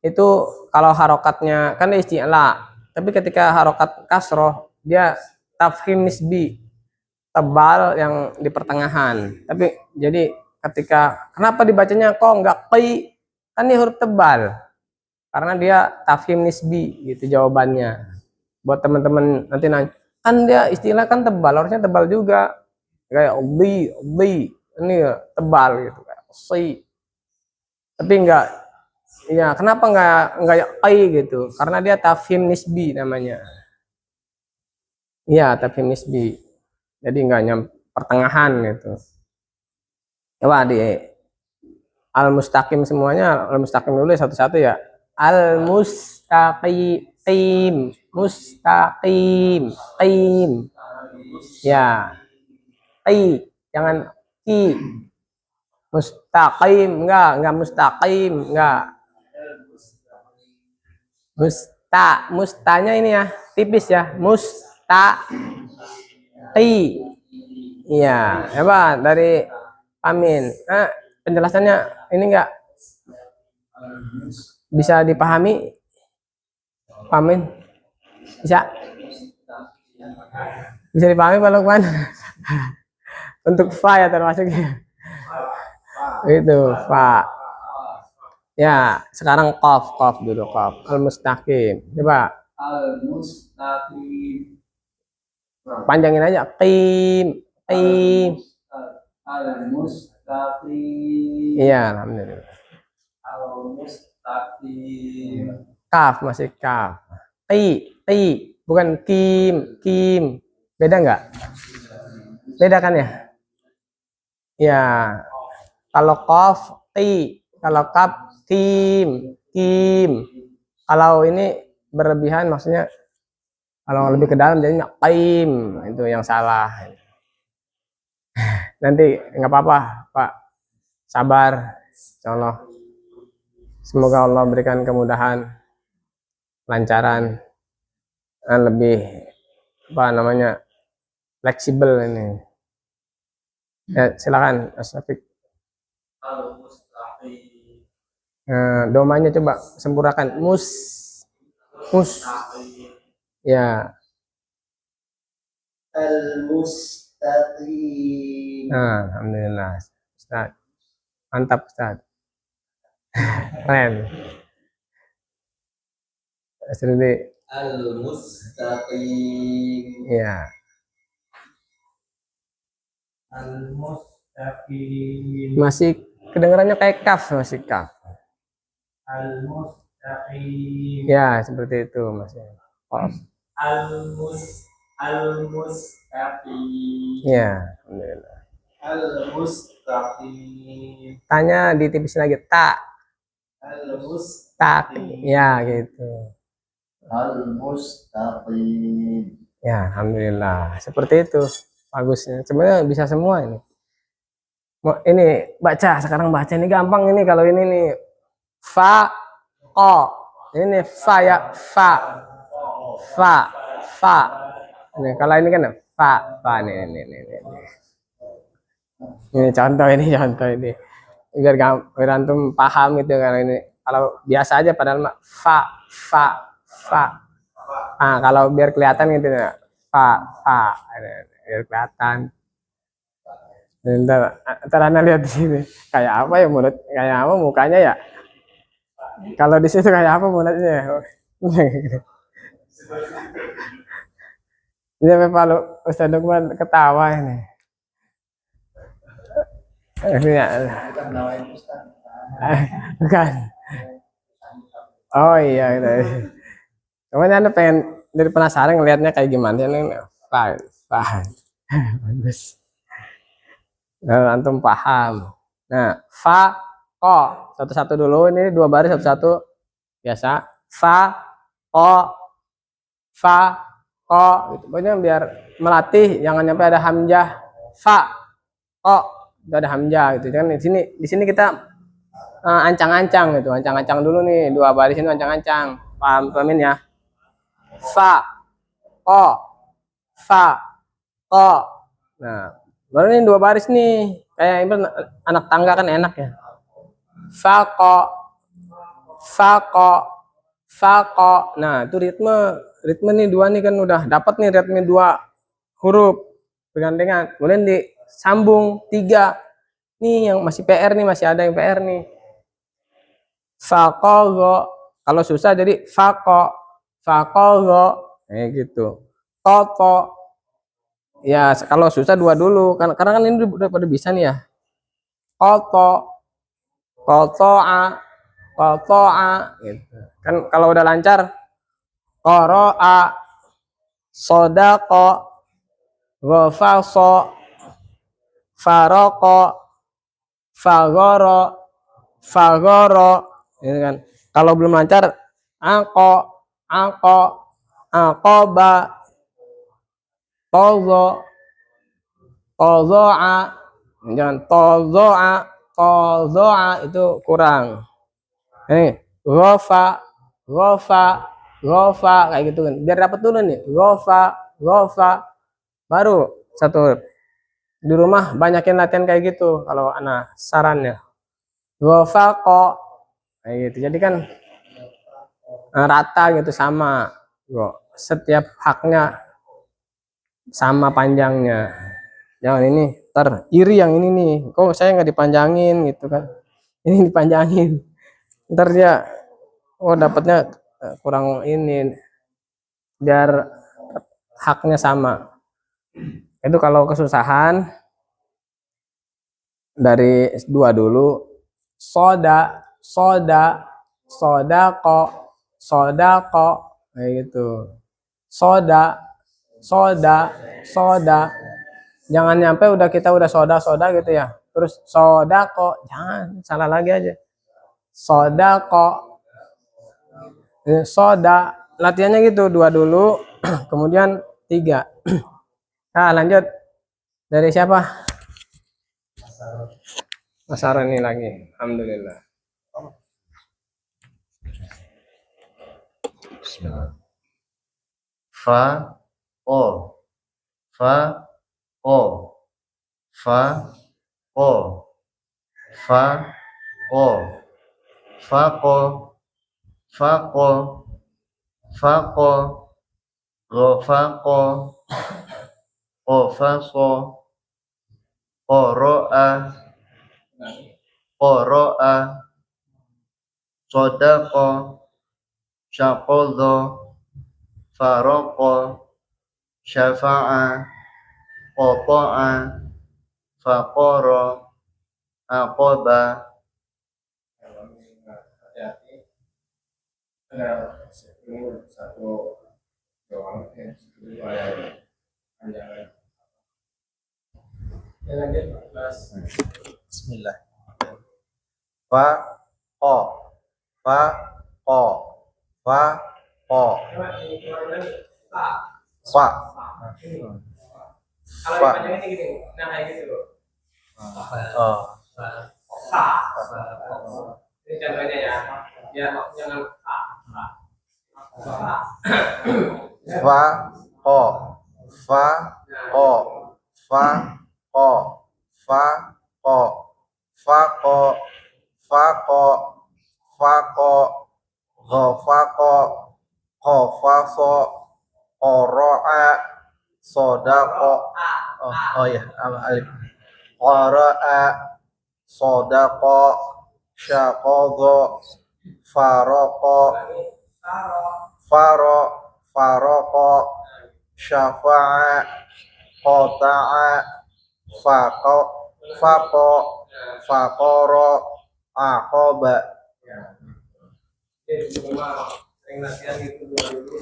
itu kalau harokatnya kan isti'la, tapi ketika harokat kasroh dia tafhim nisbi, tebal yang di pertengahan. Tapi jadi ketika kenapa dibacanya kok enggak qi, kan ini huruf tebal karena dia tafhim nisbi gitu jawabannya. Buat teman-teman nanti nanya, kan dia istilah kan tebal, harusnya tebal juga kayak bi ini tebal gitu kayak si, tapi enggak. Ya, kenapa enggak qi gitu? Karena dia tafhim nisbi namanya. Iya, tafhim nisbi. Jadi enggak nyampe pertengahan gitu. Coba di al mustaqim semuanya, al mustaqim dulu satu-satu ya. Al mustaqim mustaqim, qim. Ya, jangan ki. Mustaqim, enggak mustaqim, enggak. Mustanya ini ya, tipis ya. Iya, coba dari Amin. Penjelasannya ini enggak bisa dipahami? Amin. Bisa dipahami Pak Lukman? Untuk fa ya termasuknya. Itu fa. Ya, sekarang qaf dulu qaf. Al-mustaqim. Coba Al-mustaqim. panjangin aja. Qim. Al-mustaqim. Iya, alhamdulillah. Al-mustaqim. Kaf masih kaf. Bukan kim. Beda nggak? Beda kan ya? Ya. Kalau qaf kalau kaf kim. Kalau ini berlebihan maksudnya kalau lebih ke dalam jadinya qaim, itu yang salah. Nanti nggak apa-apa, Pak. Sabar, insyaallah. Semoga Allah berikan kemudahan, lancaran, dan lebih fleksibel ini. Ya, silakan, Mas Rafiq. Domanya coba sempurnakan. Mus. Ya. Al-mustaqim. Alhamdulillah. Ustaz. Mantap, Ustaz. Keren. Asri. Al-mustaqim. Ya. Al-mustaqim. Masih kedengarannya kayak kaf, masih kaf. Al-mustaqim. Ya, seperti itu, Mas. Qaf. Al-mustaqim. Ya, alhamdulillah. Al-mustaqim. Tanya ditipisin lagi Al-mustaqim. ya gitu. Al-mustaqim. Ya, alhamdulillah. Seperti itu. Bagusnya. Sebenarnya bisa semua ini. Ini sekarang baca ini gampang ini kalau ini nih. Fa, ko. Ini fa ya, fa. Ini kalau ini kan fa nih. Ini contoh ini. Biar antum paham gitu kalau ini. Kalau biasa aja padahal fa. Kalau biar kelihatan gitu ya. Fa. Biar kelihatan. Ntar Anda lihat di sini. Kayak apa ya mulut? Kayak apa mukanya ya? Kalau di situ kayak apa mulutnya? Ini Pak Ustaz Lukman ketawa ini. Bukan. Oh iya. Cuman Anda pengen dari penasaran ngelihatnya kayak gimana ini? Bagus. Nah, antum paham. Nah, fa, ko, satu-satu dulu. Ini 2 baris satu-satu. Biasa. Fa, ko, gitu. Pokoknya biar melatih jangan sampai ada hamzah. Fa, ko, itu ada hamzah gitu. Kan di sini kita ancang-ancang gitu. Ancang-ancang dulu nih 2 baris ini ancang-ancang. Pahamin ya. Fa, ko. Nah, baru ini 2 baris nih, kayak anak tangga kan enak ya. Faqo. Nah, itu ritme nih 2 nih kan udah dapat nih ritme 2 huruf bergandengan. Kemudian disambung 3. Nih yang masih PR nih, masih ada yang PR nih. Faqo. Kalau susah jadi faqo. Kayak gitu. Toto. Ya, kalau susah 2 dulu karena kan ini udah pada bisa nih ya. Qato'a gitu. Kan kalau udah lancar qara'a, shadaqa, ghafasa, faraqa, faghara. Ini kan. Kalau belum lancar aqo, aqoba, tozo, tozoa, jangan tozoa itu kurang. Ini rofa, kayak gitu kan. Biar dapat dulu nih, rofa, baru satu. Di rumah banyakin latihan kayak gitu kalau anak sarannya. Rofa kok kayak gitu. Jadi kan rata gitu sama. Setiap haknya sama panjangnya. Jangan ini iri yang ini nih. Kok saya nggak dipanjangin gitu kan. Ini dipanjangin. Ntar dia dapatnya kurang ini. Biar haknya sama. Itu kalau kesusahan dari dua dulu. Sodako kayak gitu. Soda. Jangan nyampe kita udah soda gitu ya. Terus sodako, jangan salah lagi aja. Sodako, soda, latihannya gitu dua dulu, kemudian 3. Nah lanjut dari siapa? Mas Arani lagi, alhamdulillah. Bismillah. Fa o fa o fa o fa o fa ko fa ko fa ko ro fa ko o fa so qoro'a sodaqo syaqadha faraqo syafa'a qata'a faqara aqaba. Hati-hati. Ada satu doang panjangan. Ya lanjut Mas. Bismillah. Fa o fa o fa o fa Kalau dipanjangin gini, nah kayak gitu. oh Ini contohnya ya. Ya, jangan fa o fa o fa o fa o fa ko fa ko fa ko ghafaqo qafaso qara'a sodaqo oh ya alif qara'a sodaqo syaqadha faraqo faraqo syafa'a qata'a faqara aqaba. sering latihan itu dulu.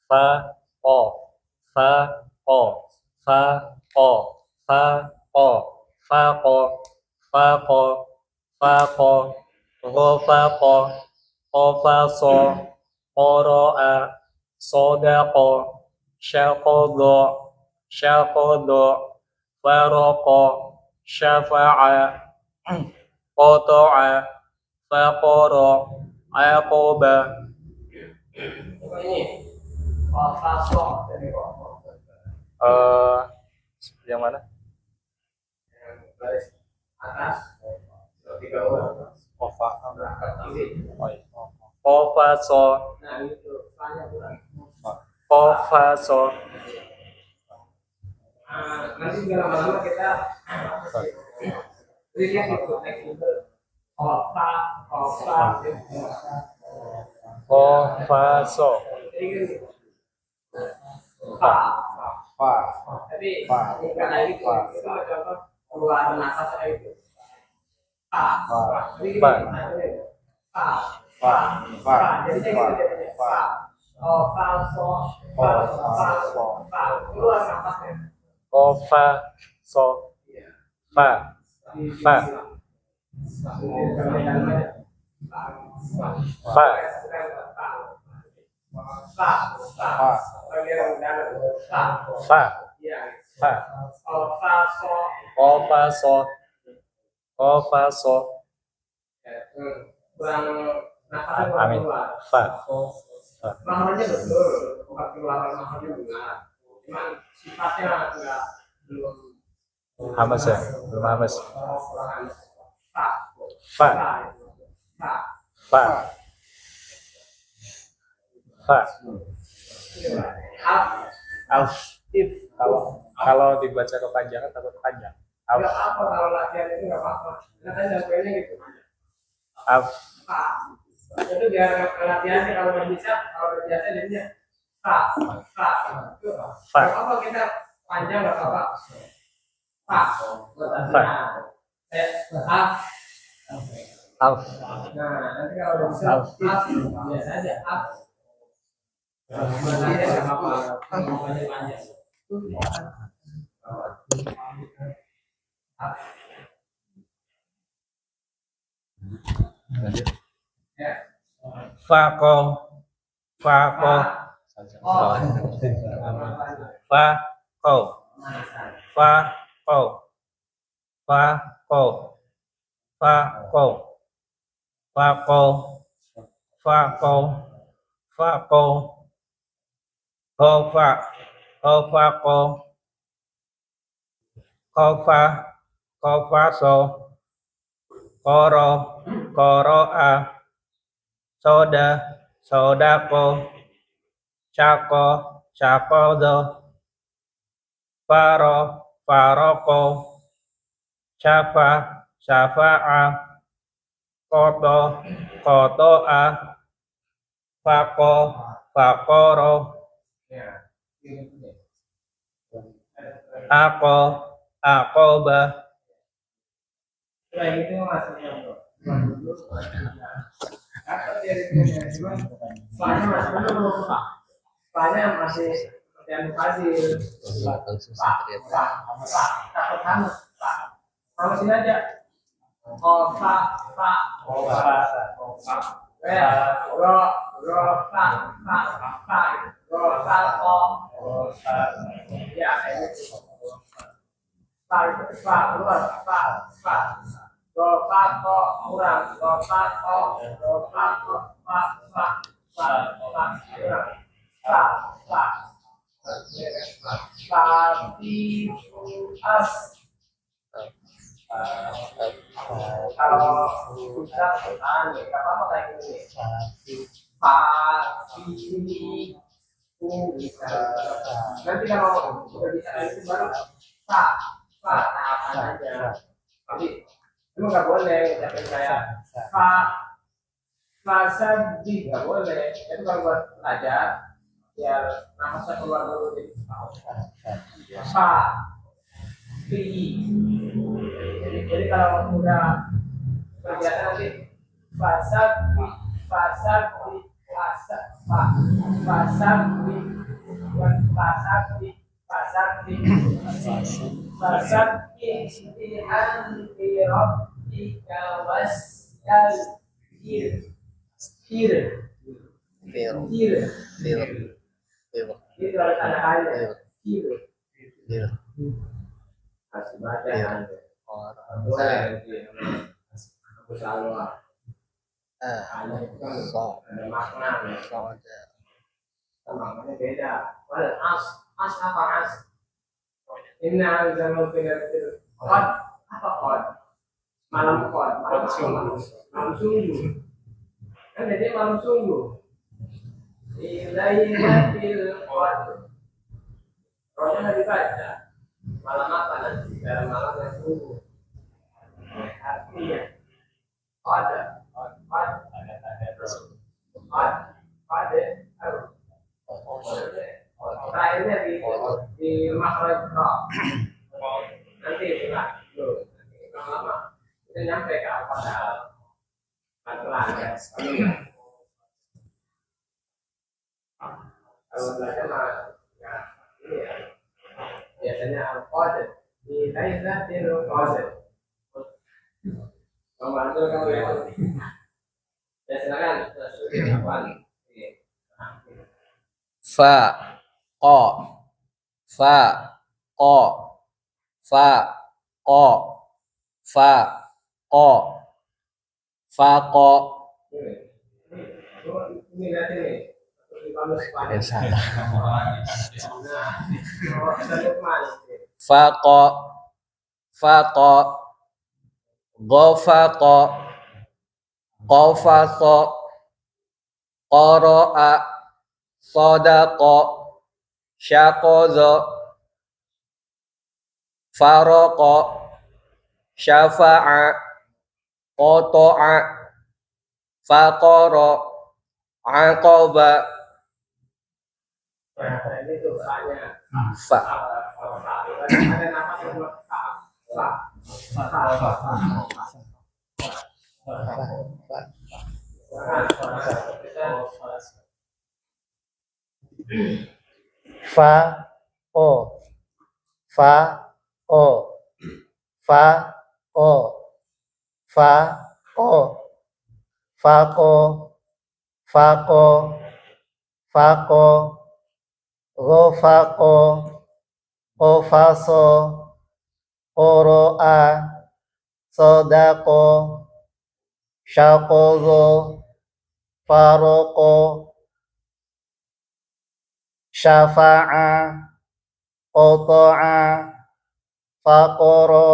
fa o fa o fa o fa o fa o fa o fa o ro fa o fa so qara'a sodaqo syaqadha faraqa syafa'a qata'a faqara aqaba. Ini fasok dari Yang mana? garis atas 3 orang. Kofa. Kiri. Kofa so. Nah itu fanya kurang. Kofa so. Nanti juga lama-lama kita lihat itu next itu kofa Kofa so. Tapi bukan lagi itu contoh keluaran nafas itu jadi jadi keluar nafasnya Kofa so. Fa. Fa. Fa. Fa. Ko fa so. Ko fa so. Amin. Fa. Fa. Maknanya betul, 48 maknanya benar. Cuman sifatnya enggak belum Hamas ya? Belum hamas. Fa. Fa. Fa. Fa. Fa. Af. Alf. If. Kalau dibaca kepanjangan takut panjang. Alf. Enggak apa kalau latihan itu enggak apa-apa. Karena jawabannya gitu. Alf. Fa. Itu biar latihannya kalau nggak bisa, kalau biasa jadinya fa. Fa. Fa. Kalau apa kita panjang nggak apa-apa. Fa. Fa. Af. Alf. Nah, nanti kalau udah bisa Af. biasa aja af. Nanti aja nggak apa-apa. Panjang panjang. Af. Fako. Fako. Oh. Fako. Fako. Fako. Fako. Fako. Fako. Fako. Kofa. Kofako. Kofa. Kofaso. Koro. Koroa. Soda. Sodako. Chako. Chakodo. Faro. Faroko. Shafa. Shafa'a. Koto. Koto'a. Fako. Fakoro. Ako. Akoba. Nah, itu maksudnya bro. Apa dia cuman soalnya masih belum soalnya masih seperti yang tadi takut kamu kamu sini aja fa ya ro fa ya do fa to kurang do fa to tapi as kalau susah nggak apa-apa kayak gini tapi bisa nanti kalau udah bisa itu baru tahapan aja tapi emang nggak boleh ucapin kayak fasabi nggak boleh itu kalau buat belajar biar nafasnya keluar dulu deh jadi kalau udah terbiasa nanti fasabi itu ada tanda kali kasih baca aku selalu hanya itu kan ada makna maknanya beda padahal as apa as inna zaman itu apa qad malam sungguh kan jadi malam sungguh ilaihatil qad rohnya nggak dibaca malam apa nanti dalam malam yang sungguh artinya ada terakhirnya di makhraj ra nanti enggak lama kita nyampe ke al-qadar pelan ya kalau belajar mah ini ya biasanya al-qadar di lailatul qadar kamu kamu Ya silakan. Apaan? Fa ko fa ko fa ko fa ko fa ko. Ini lihat ini. Salah. Fa Fa ko Ghafaqa Qafaqa Qara'a Sadaqa Syaqadha Faraqa Syafa'a Qata'a Faqara Aqaba. Nah, ini tuh fa-nya. Fa Ada nafas yang buat fa. Fa o fa o fa o fa o fa ko fa ko fa ko ghafaqo qafaso qara'a sadaqo syaqadha faraqo syafa'a qata'a faqara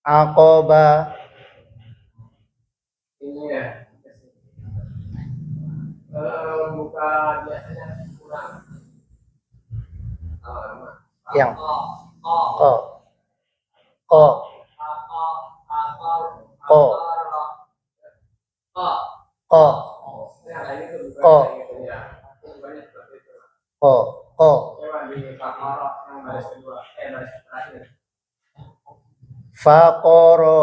aqaba. Ini ya. Buka biasanya kurang. Yang Ko. ko ko ko ko ko ko ko faqara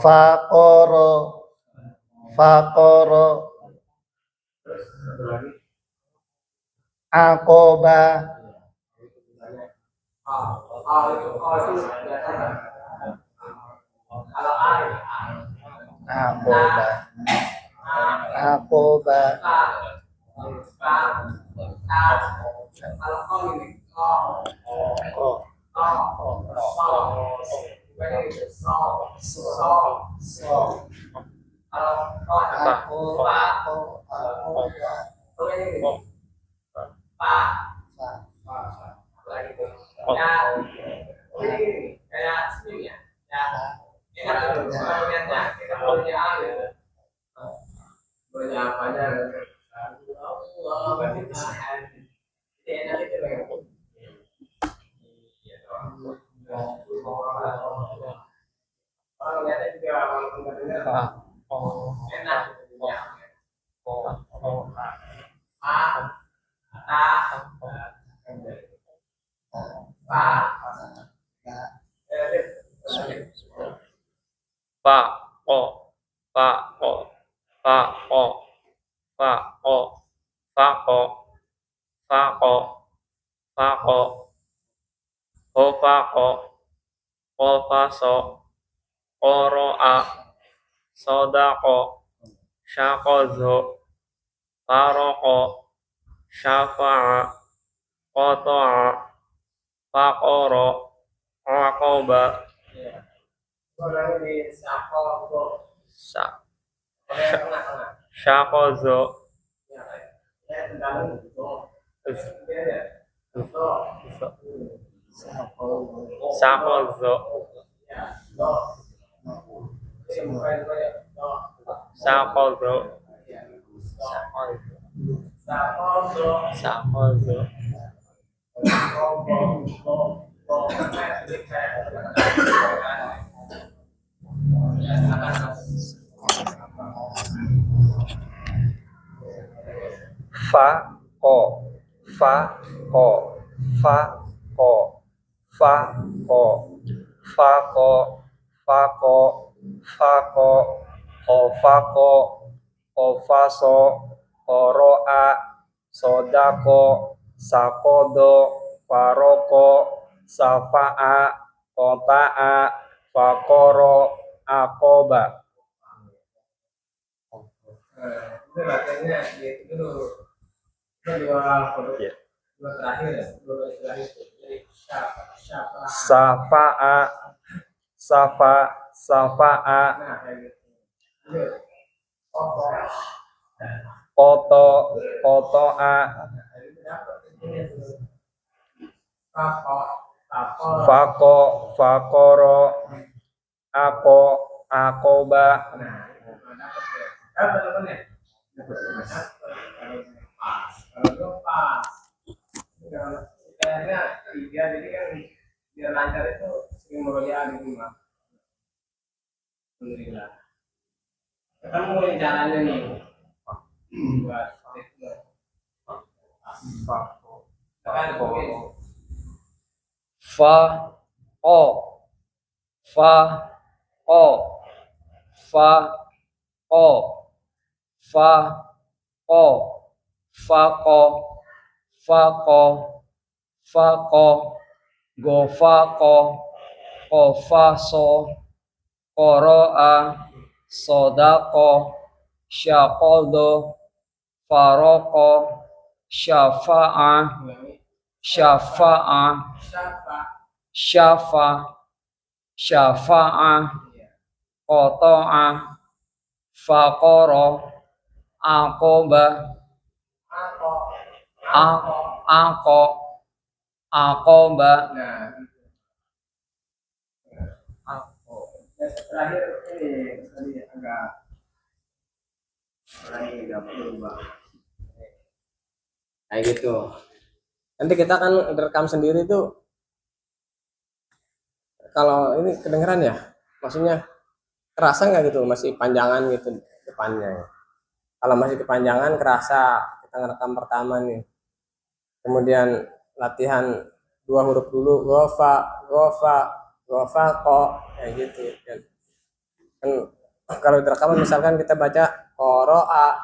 faqara faqara aqaba aqaba aqaba ko Fa o fa o fa o fa o fa o fa o fa o ho fa o ho fa so qara'a sadaqa syaqadha faraqa syafa'a qata'a faqara aqaba. Syaqadha Syaqadha Syaqadha Syaqadha fa ko fa ko fa ko fa ko fa ko fa ko fa ko ho fa ko ho fa so qara'a sodako sakodo faroko safa'a qata'a Fakoro akoba. Itu latihannya itu dulu. Itu dua terakhir ya, dua terakhir itu. Jadi siapa? Safa'a. Safa'a. Nah, kayak gitu. Lanjut. Koto. Koto'a. Fakoro akoba. Kalau pas, akhirnya tiga, jadi kan biar lancar itu sering meroja di rumah. Alhamdulillah. Ketemu nih caranya nih. Buat Fa o fa o fa o fa o fako fako fako gofako kofaso koroa sodako syakodo faroko syafa'a syafa'a syafa'a koto'a fakoro akoba akoba. Terakhir ini tadi agak berubah. Kayak gitu. Nanti kita akan rekam sendiri tuh. Kalau ini kedengeran ya, maksudnya kerasa nggak gitu, masih panjangan gitu depannya. Kalau masih kepanjangan kerasa, kita ngerekam pertama nih. Kemudian latihan 2 huruf dulu, gofa, kok, kayak gitu. Kan kalau di rekaman misalkan kita baca koroa,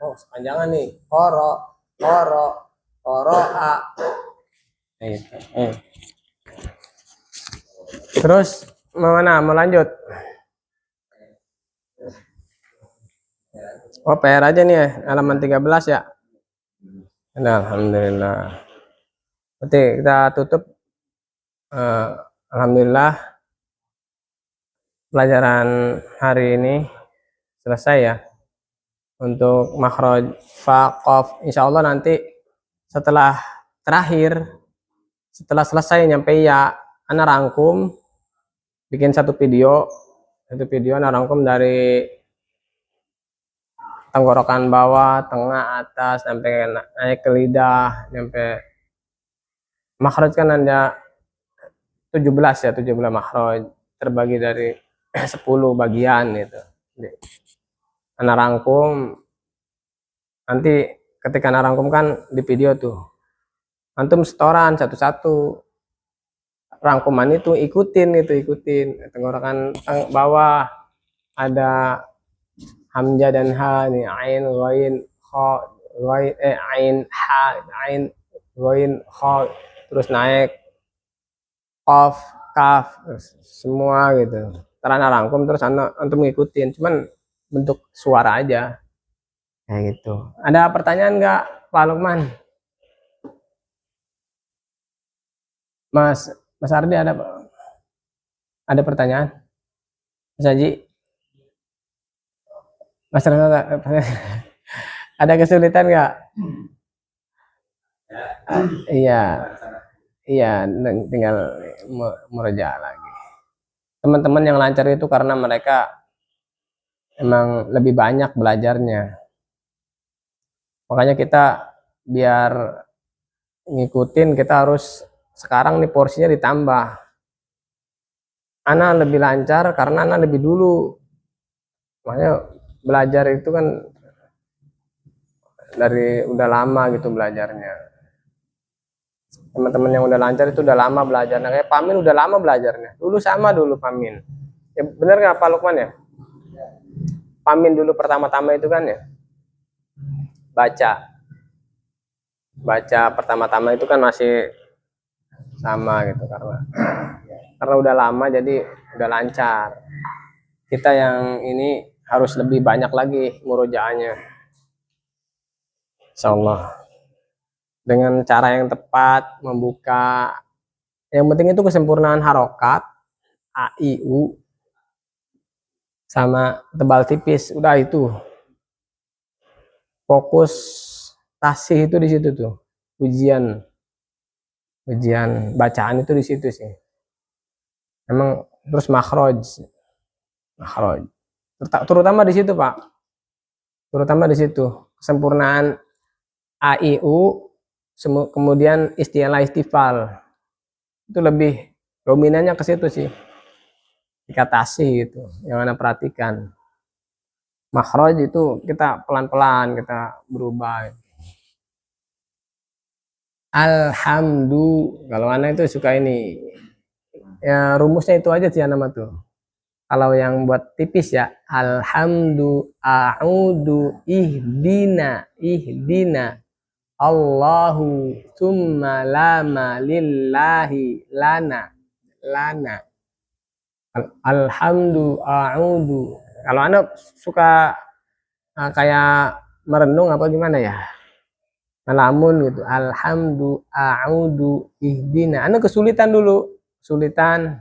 oh sepanjangan nih, koroa, kayak gitu. Terus mana mau lanjut? Oh PR aja nih ya, halaman 13 ya. Nah, alhamdulillah. Oke, kita tutup. Alhamdulillah pelajaran hari ini selesai ya. Untuk makhraj fa qaf, insyaallah nanti setelah selesai nyampe ya, ana rangkum bikin satu video ana rangkum dari tenggorokan bawah, tengah, atas sampai naik ke lidah, sampai makhraj kan ada 17 makhraj terbagi dari 10 bagian gitu. Ana rangkum nanti ketika ana rangkum kan di video tuh. Antum setoran satu-satu. Rangkuman itu ikutin tenggorokan bawah ada hamzah dan ha nih, ain ghain kha ain ha ain ghain kha, terus naik qaf kaf semua gitu. Karena rangkum terus antum ngikutin, cuman bentuk suara aja kayak gitu. Ada pertanyaan nggak Pak Lukman? Mas Ardi ada pertanyaan? Mas Haji? Mas Rana, ada kesulitan nggak? Iya, tinggal mereja lagi. Teman-teman yang lancar itu karena mereka emang lebih banyak belajarnya. Makanya kita biar ngikutin, kita harus sekarang nih porsinya ditambah. Ana lebih lancar karena Ana lebih dulu. Makanya belajar itu kan dari udah lama gitu belajarnya. Teman-teman yang udah lancar itu udah lama belajarnya. Kayak Pamin udah lama belajarnya. Dulu Pamin. Ya bener nggak Pak Lukman ya? Pamin dulu pertama-tama itu kan ya. Baca pertama-tama itu kan masih sama gitu, karena karena udah lama jadi udah lancar. Kita yang ini harus lebih banyak lagi murojaahnya, insyaallah, dengan cara yang tepat membuka. Yang penting itu kesempurnaan harokat a i u sama tebal tipis, udah itu fokus. Tasih itu di situ tuh, ujian bacaan itu di situ sih emang. Terus makhraj terutama di situ Pak, terutama di situ kesempurnaan a i u, kemudian istilah istifal itu lebih dominannya ke situ sih, dikatasi gitu yang Anda perhatikan. Makhraj itu kita pelan-pelan kita berubah. Alhamdulillah, kalau anak itu suka ini ya, rumusnya itu aja sih nama tuh. Kalau yang buat tipis ya, alhamdulillah, a'udu, ihdina, Allahu summa lama lillahi lana. Alhamdulillah, a'udu. Kalau anak suka kayak merenung apa gimana ya? Ngelamun gitu, alhamdulillah, a'udu, ihdina. Anda kesulitan dulu, kesulitan,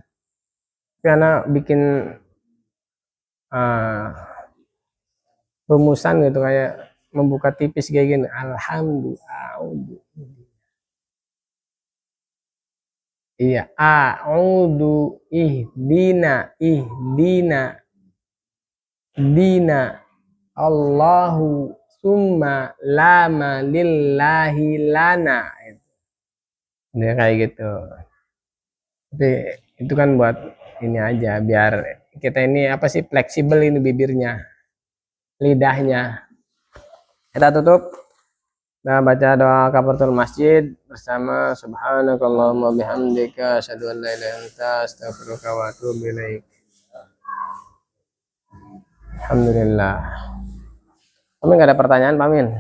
karena bikin rumusan gitu kayak membuka tipis kayak gini, alhamdulillah, a'udu. Iya, a'udu, ihdina, dina, Allahu summa lama lillahi lana. Dia kayak gitu. Tapi itu kan buat ini aja biar kita ini apa sih, fleksibel ini bibirnya, lidahnya. Kita tutup. Nah, baca doa kafaratul masjid bersama subhanakallahumma bihamdika asyhadu an la ilaha illa anta astaghfiruka wa atubu ilaik. Alhamdulillah. Kami nggak ada pertanyaan, Pak Min.